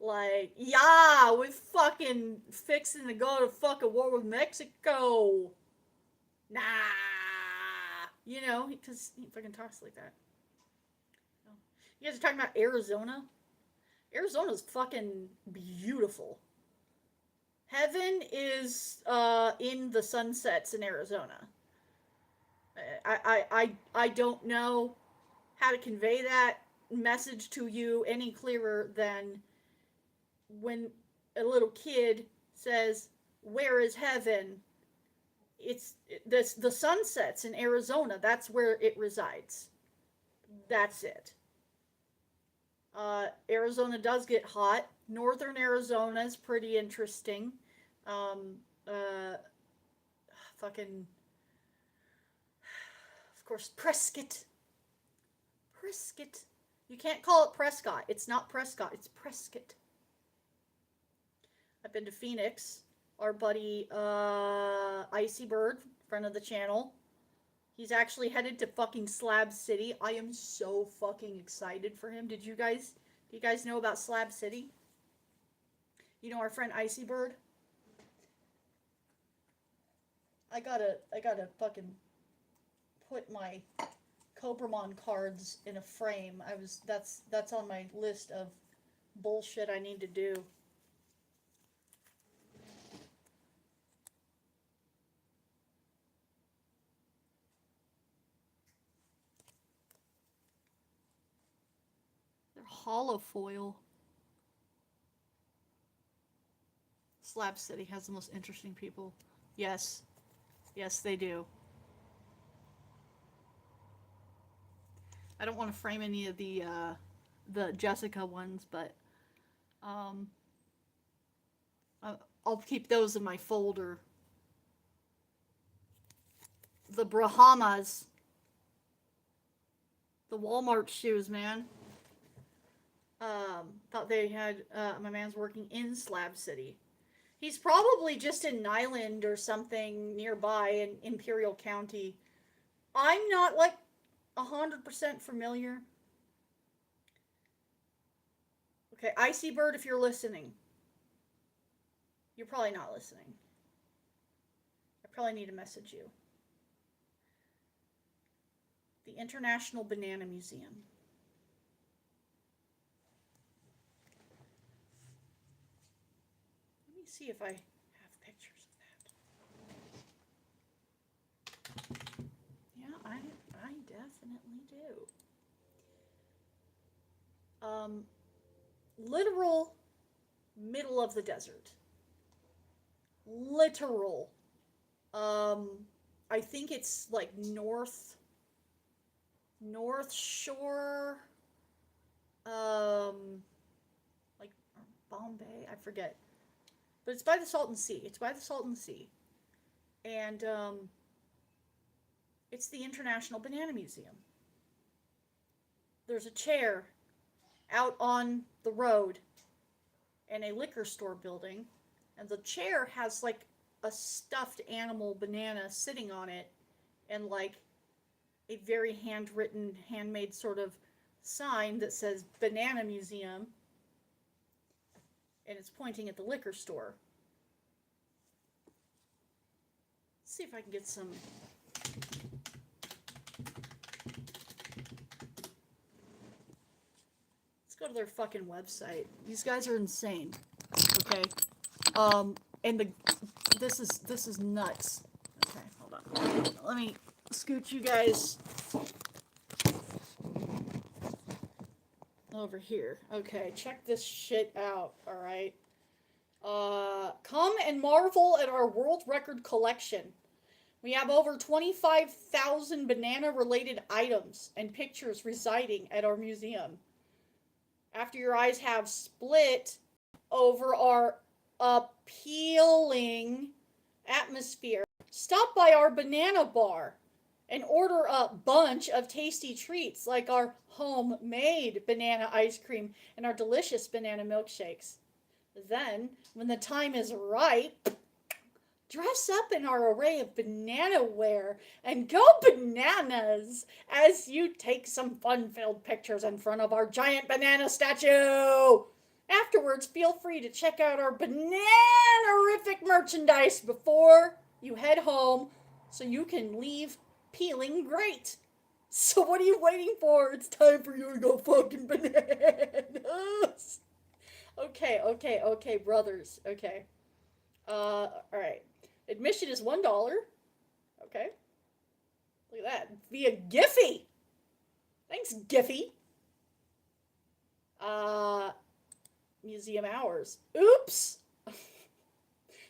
like, "Yeah, we fucking fixing to go to fucking war with Mexico." Nah, you know, because he fucking talks like that. You guys are talking about Arizona. Arizona's fucking beautiful. Heaven is in the sunsets in Arizona. I don't know how to convey that message to you any clearer than when a little kid says, "Where is heaven?" It's the sunsets in Arizona. That's where it resides. That's it. Arizona does get hot. Northern Arizona is pretty interesting. Um, uh, fucking, of course, Prescott. Prescott. You can't call it Prescott. It's not Prescott. It's Prescott. I've been to Phoenix. Our buddy, Icy Bird, friend of the channel, he's actually headed to fucking Slab City. I am so fucking excited for him. Do you guys know about Slab City? You know our friend Icy Bird? I gotta fucking put my Cobramon cards in a frame. That's on my list of bullshit I need to do. They're hollow foil. Slab City has the most interesting people. Yes. Yes, they do. I don't want to frame any of the Jessica ones, but I'll keep those in my folder. The Brahmas. The Walmart shoes, man. Thought they had, my man's working in Slab City. He's probably just in Nyland or something nearby in Imperial County. I'm not like 100% familiar. Okay, Icy Bird, if you're listening. You're probably not listening. I probably need to message you. The International Banana Museum. Let me see if I have pictures of that. Yeah, I definitely do. Literal middle of the desert. Literal. I think it's like North Shore, like Bombay, I forget. But it's by the Salton Sea. And, it's the International Banana Museum. There's a chair out on the road in a liquor store building, and the chair has like a stuffed animal banana sitting on it, and like a very handwritten, handmade sort of sign that says Banana Museum, and it's pointing at the liquor store. Let's see if I can get some. Let's go to their fucking website. These guys are insane. Okay. And this is nuts. Okay, hold on. Let me scoot you guys over here. Okay, check this shit out, alright? Come and marvel at our world record collection. We have over 25,000 banana-related items and pictures residing at our museum. After your eyes have split over our appealing atmosphere, stop by our banana bar and order a bunch of tasty treats like our homemade banana ice cream and our delicious banana milkshakes. Then, when the time is right, dress up in our array of banana wear and go bananas as you take some fun-filled pictures in front of our giant banana statue. Afterwards, feel free to check out our banana-rific merchandise before you head home so you can leave peeling great. So what are you waiting for? It's time for you to go fucking bananas. Okay, brothers. Okay. Alright. Admission is $1. Okay. Look at that. Via Giphy. Thanks, Giphy. Museum hours. Oops!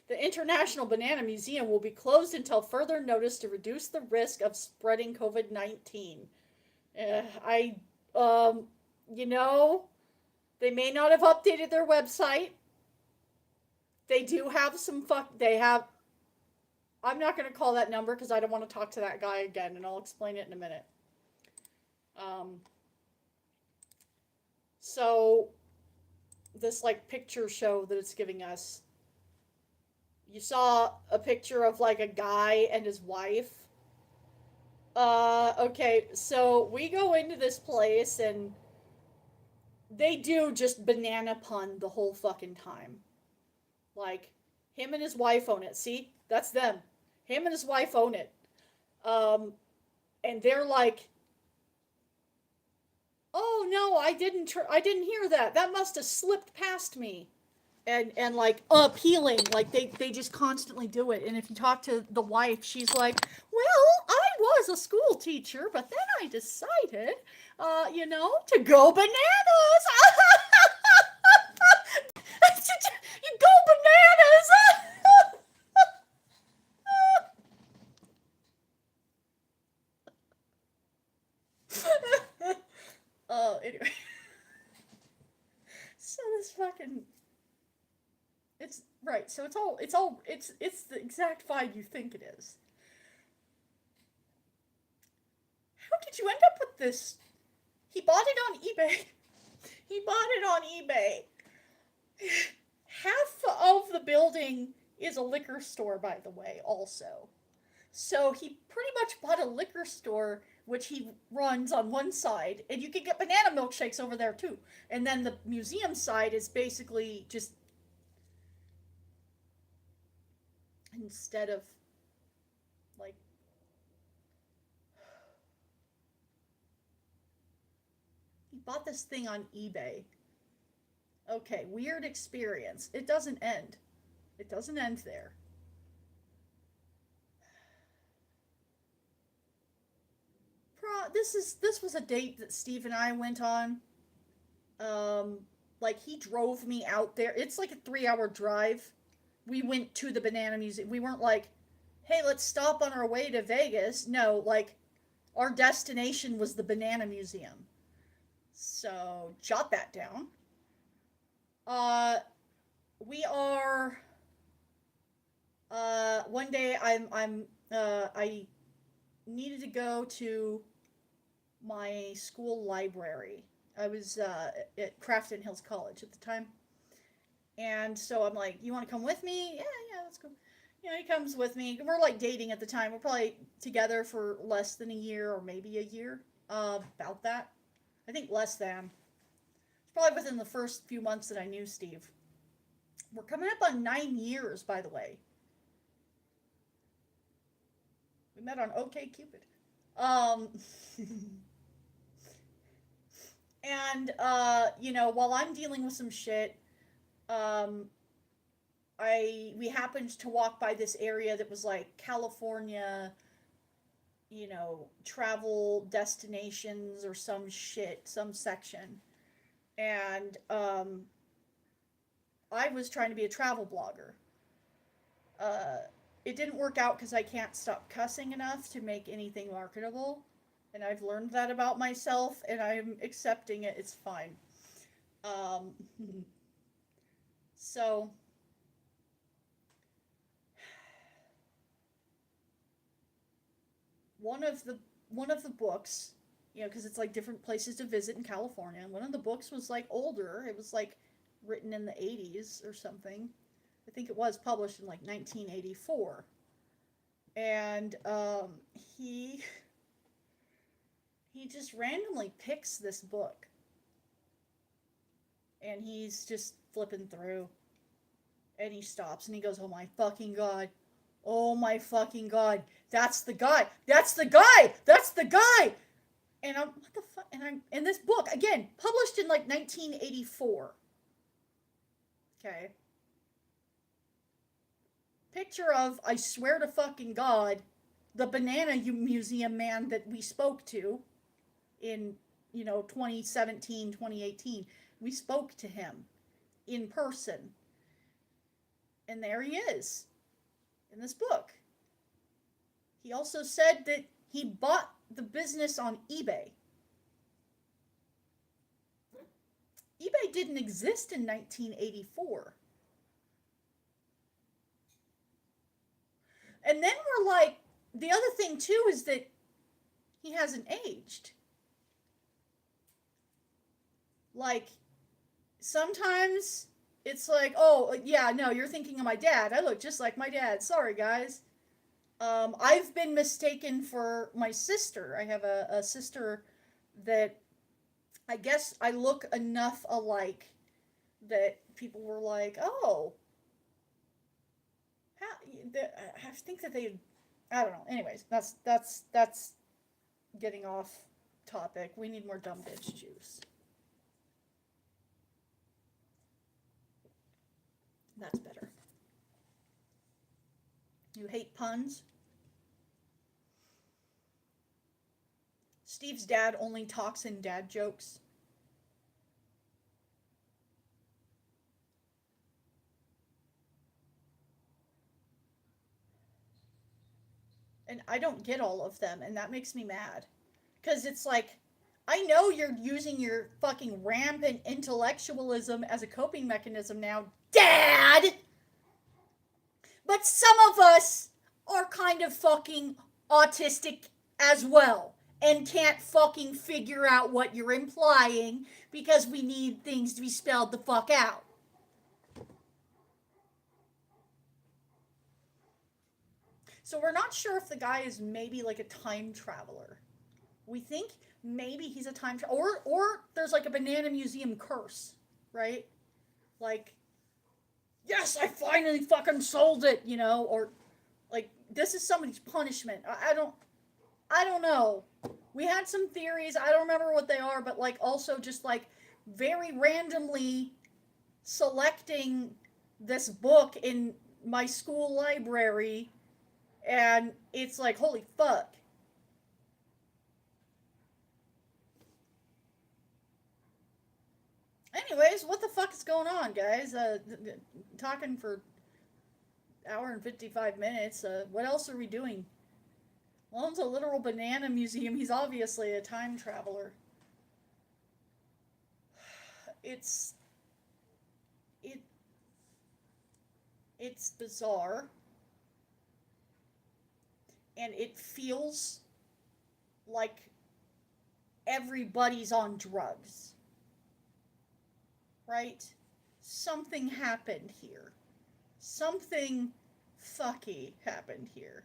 The International Banana Museum will be closed until further notice to reduce the risk of spreading COVID-19. They may not have updated their website. They do have some I'm not going to call that number because I don't want to talk to that guy again, and I'll explain it in a minute. So, this, like, picture show that it's giving us, you saw a picture of, like, a guy and his wife. Okay, so we go into this place, and they do just banana pun the whole fucking time. Like, him and his wife own it. See? That's them. Him and his wife own it. And they're like, oh no, I didn't hear that. That must have slipped past me. And like appealing, like they just constantly do it. And if you talk to the wife, she's like, well, I was a school teacher, but then I decided, to go bananas. You go bananas. Anyway. So this fucking, it's right. So it's the exact vibe you think it is. How did you end up with this? He bought it on eBay. half of the building is a liquor store, by the way, also. So he pretty much bought a liquor store, which he runs on one side, and you can get banana milkshakes over there too. And then the museum side is basically just, instead of like, he bought this thing on eBay. Okay, weird experience. It doesn't end. It doesn't end there. This was a date that Steve and I went on. Like he drove me out there. It's like a 3 hour drive. We went to the Banana Museum. We weren't like, hey, let's stop on our way to Vegas. No, like our destination was the Banana Museum. So jot that down. Uh, we are. One day I needed to go to my school library. I was at Crafton Hills College at the time. And so I'm like, you want to come with me? Yeah, let's go. You know, he comes with me. We're like dating at the time. We're probably together for less than a year or maybe a year. About that. I think less than. It's probably within the first few months that I knew Steve. We're coming up on 9 years, by the way. We met on OkCupid. And you know, while I'm dealing with some shit, we happened to walk by this area that was like California, you know, travel destinations or some shit, some section. And I was trying to be a travel blogger. It didn't work out because I can't stop cussing enough to make anything marketable. And I've learned that about myself, and I'm accepting it. It's fine. Um, so, one of the books, you know, because it's like different places to visit in California. And one of the books was like older. It was like written in the 80s or something. I think it was published in like 1984. And he just randomly picks this book. And he's just flipping through. And he stops and he goes, "Oh my fucking God. Oh my fucking God. That's the guy. That's the guy. That's the guy." And I'm, what the fuck? And this book, again, published in like 1984. Okay. Picture of, I swear to fucking God, the Banana Museum man that we spoke to in, you know, 2017, 2018. We spoke to him in person. And there he is in this book. He also said that he bought the business on eBay. eBay didn't exist in 1984. And then we're like, the other thing too is that he hasn't aged. Like, sometimes it's like, oh, yeah, no, you're thinking of my dad. I look just like my dad. Sorry, guys. I've been mistaken for my sister. I have a sister that I guess I look enough alike that people were like, oh, I think that they, I don't know. Anyways, that's getting off topic. We need more dumb bitch juice. That's better. You hate puns? Steve's dad only talks in dad jokes. And I don't get all of them, and that makes me mad. Because it's like, I know you're using your fucking rampant intellectualism as a coping mechanism now, Dad! But some of us are kind of fucking autistic as well. And can't fucking figure out what you're implying because we need things to be spelled the fuck out. So we're not sure if the guy is maybe like a time traveler. We think maybe he's a time traveler, or there's like a banana museum curse, right? Like, yes, I finally fucking sold it, you know, or like this is somebody's punishment. I don't know. We had some theories. I don't remember what they are, but like also just like very randomly selecting this book in my school library, and it's like, holy fuck. Anyways, what the fuck is going on, guys? Talking for hour and 55 minutes. What else are we doing? Well, it's a literal banana museum. He's obviously a time traveler. It's it it's bizarre, and it feels like everybody's on drugs. Right? Something happened here. Something fucky happened here.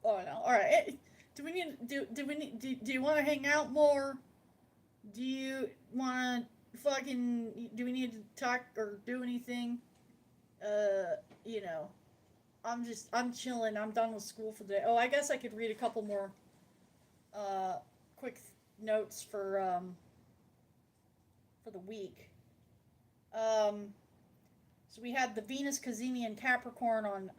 Oh no. All right. Do we need do we need do you want to hang out more? Do you want to fucking do we need to talk or do anything? You know, I'm chilling. I'm done with school for the day. Oh, I guess I could read a couple more quick notes for the week. So we had the Venus, Cazimi, and Capricorn on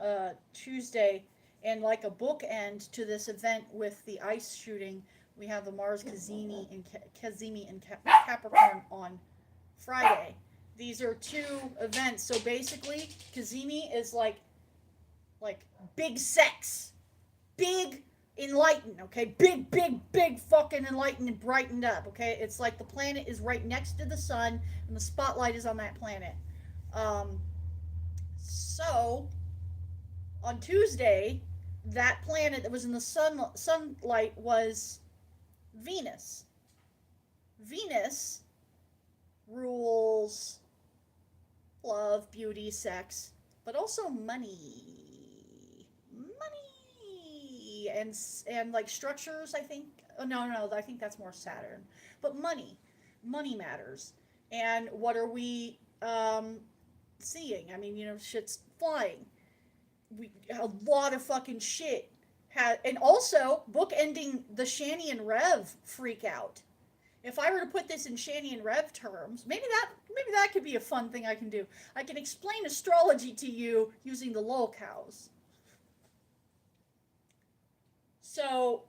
Tuesday, and like a bookend to this event with the ice shooting, we have the Mars, Cazimi, and Capricorn on Friday. These are two events. So basically, Cazimi is like big sex, big enlightened, okay? Big fucking enlightened and brightened up, okay? It's like the planet is right next to the sun and the spotlight is on that planet. So on Tuesday, that planet that was in the sunlight was Venus. Venus rules love, beauty, sex, but also money. And like structures, I think. Oh, no, I think that's more Saturn. But money matters. And what are we seeing? I mean, you know, shit's flying. A lot of fucking shit and also bookending the Shanny and Rev freak out. If I were to put this in Shanny and Rev terms, maybe that could be a fun thing I can do. I can explain astrology to you using the lolcows. So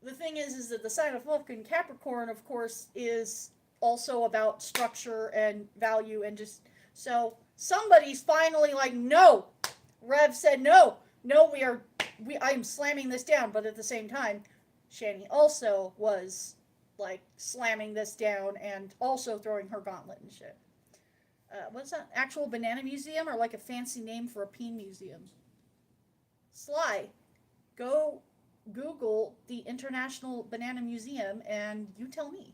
the thing is that the sign of fucking Capricorn, of course, is also about structure and value, and just so somebody's finally like, no. Rev said no, I am slamming this down, but at the same time, Shanny also was like slamming this down and also throwing her gauntlet and shit. What's that? Actual banana museum, or like a fancy name for a peen museum? Sly, go Google the International Banana Museum and you tell me.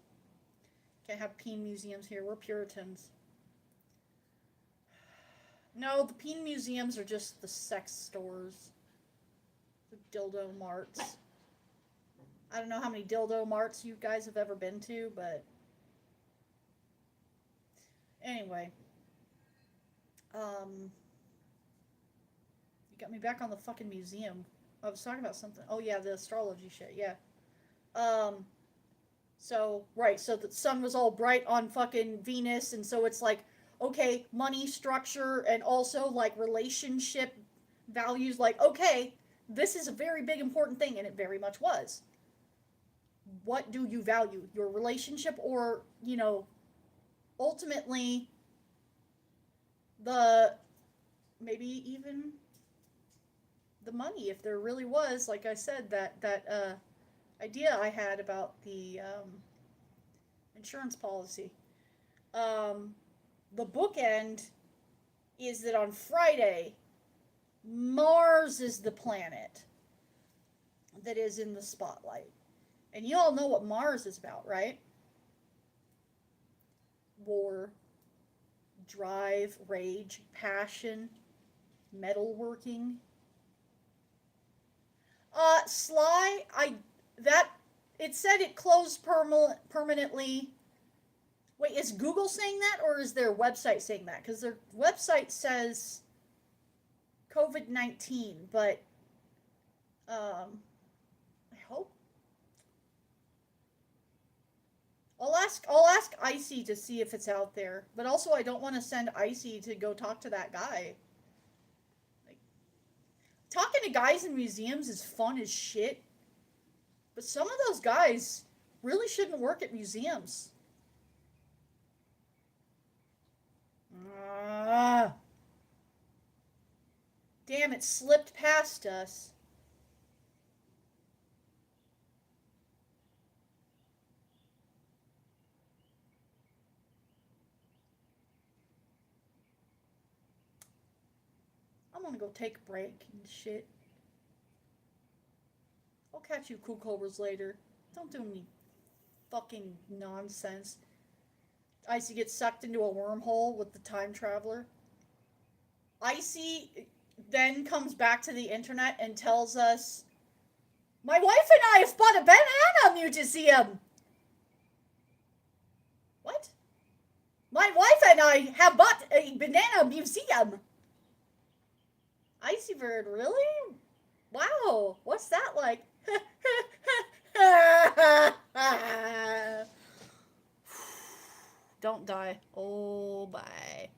Can't have peen museums here. We're Puritans. No, the peen museums are just the sex stores. The dildo marts. I don't know how many dildo marts you guys have ever been to, but anyway. You got me back on the fucking museum. I was talking about something. Oh yeah, the astrology shit, yeah. So the sun was all bright on fucking Venus, and so it's like, okay, money, structure, and also like relationship values, like, okay, this is a very big important thing, and it very much was. What do you value? Your relationship, or, you know, ultimately maybe even the money, if there really was, like I said, that idea I had about the insurance policy. The bookend is that on Friday, Mars is the planet that is in the spotlight. And you all know what Mars is about, right? War, drive, rage, passion, metalworking, Sly, it said it closed permanently. Wait, is Google saying that or is their website saying that? Because their website says COVID-19, but I hope. I'll ask Icy to see if it's out there. But also I don't want to send Icy to go talk to that guy. Like, talking to guys in museums is fun as shit. But some of those guys really shouldn't work at museums. Damn, it slipped past us. I'm gonna go take a break and shit. I'll catch you cool cobras later. Don't do any fucking nonsense. Icy gets sucked into a wormhole with the time traveler. Icy then comes back to the internet and tells us, my wife and I have bought a banana museum. What? My wife and I have bought a banana museum. Icy Bird, really? Wow, what's that like? Don't die. Oh, bye.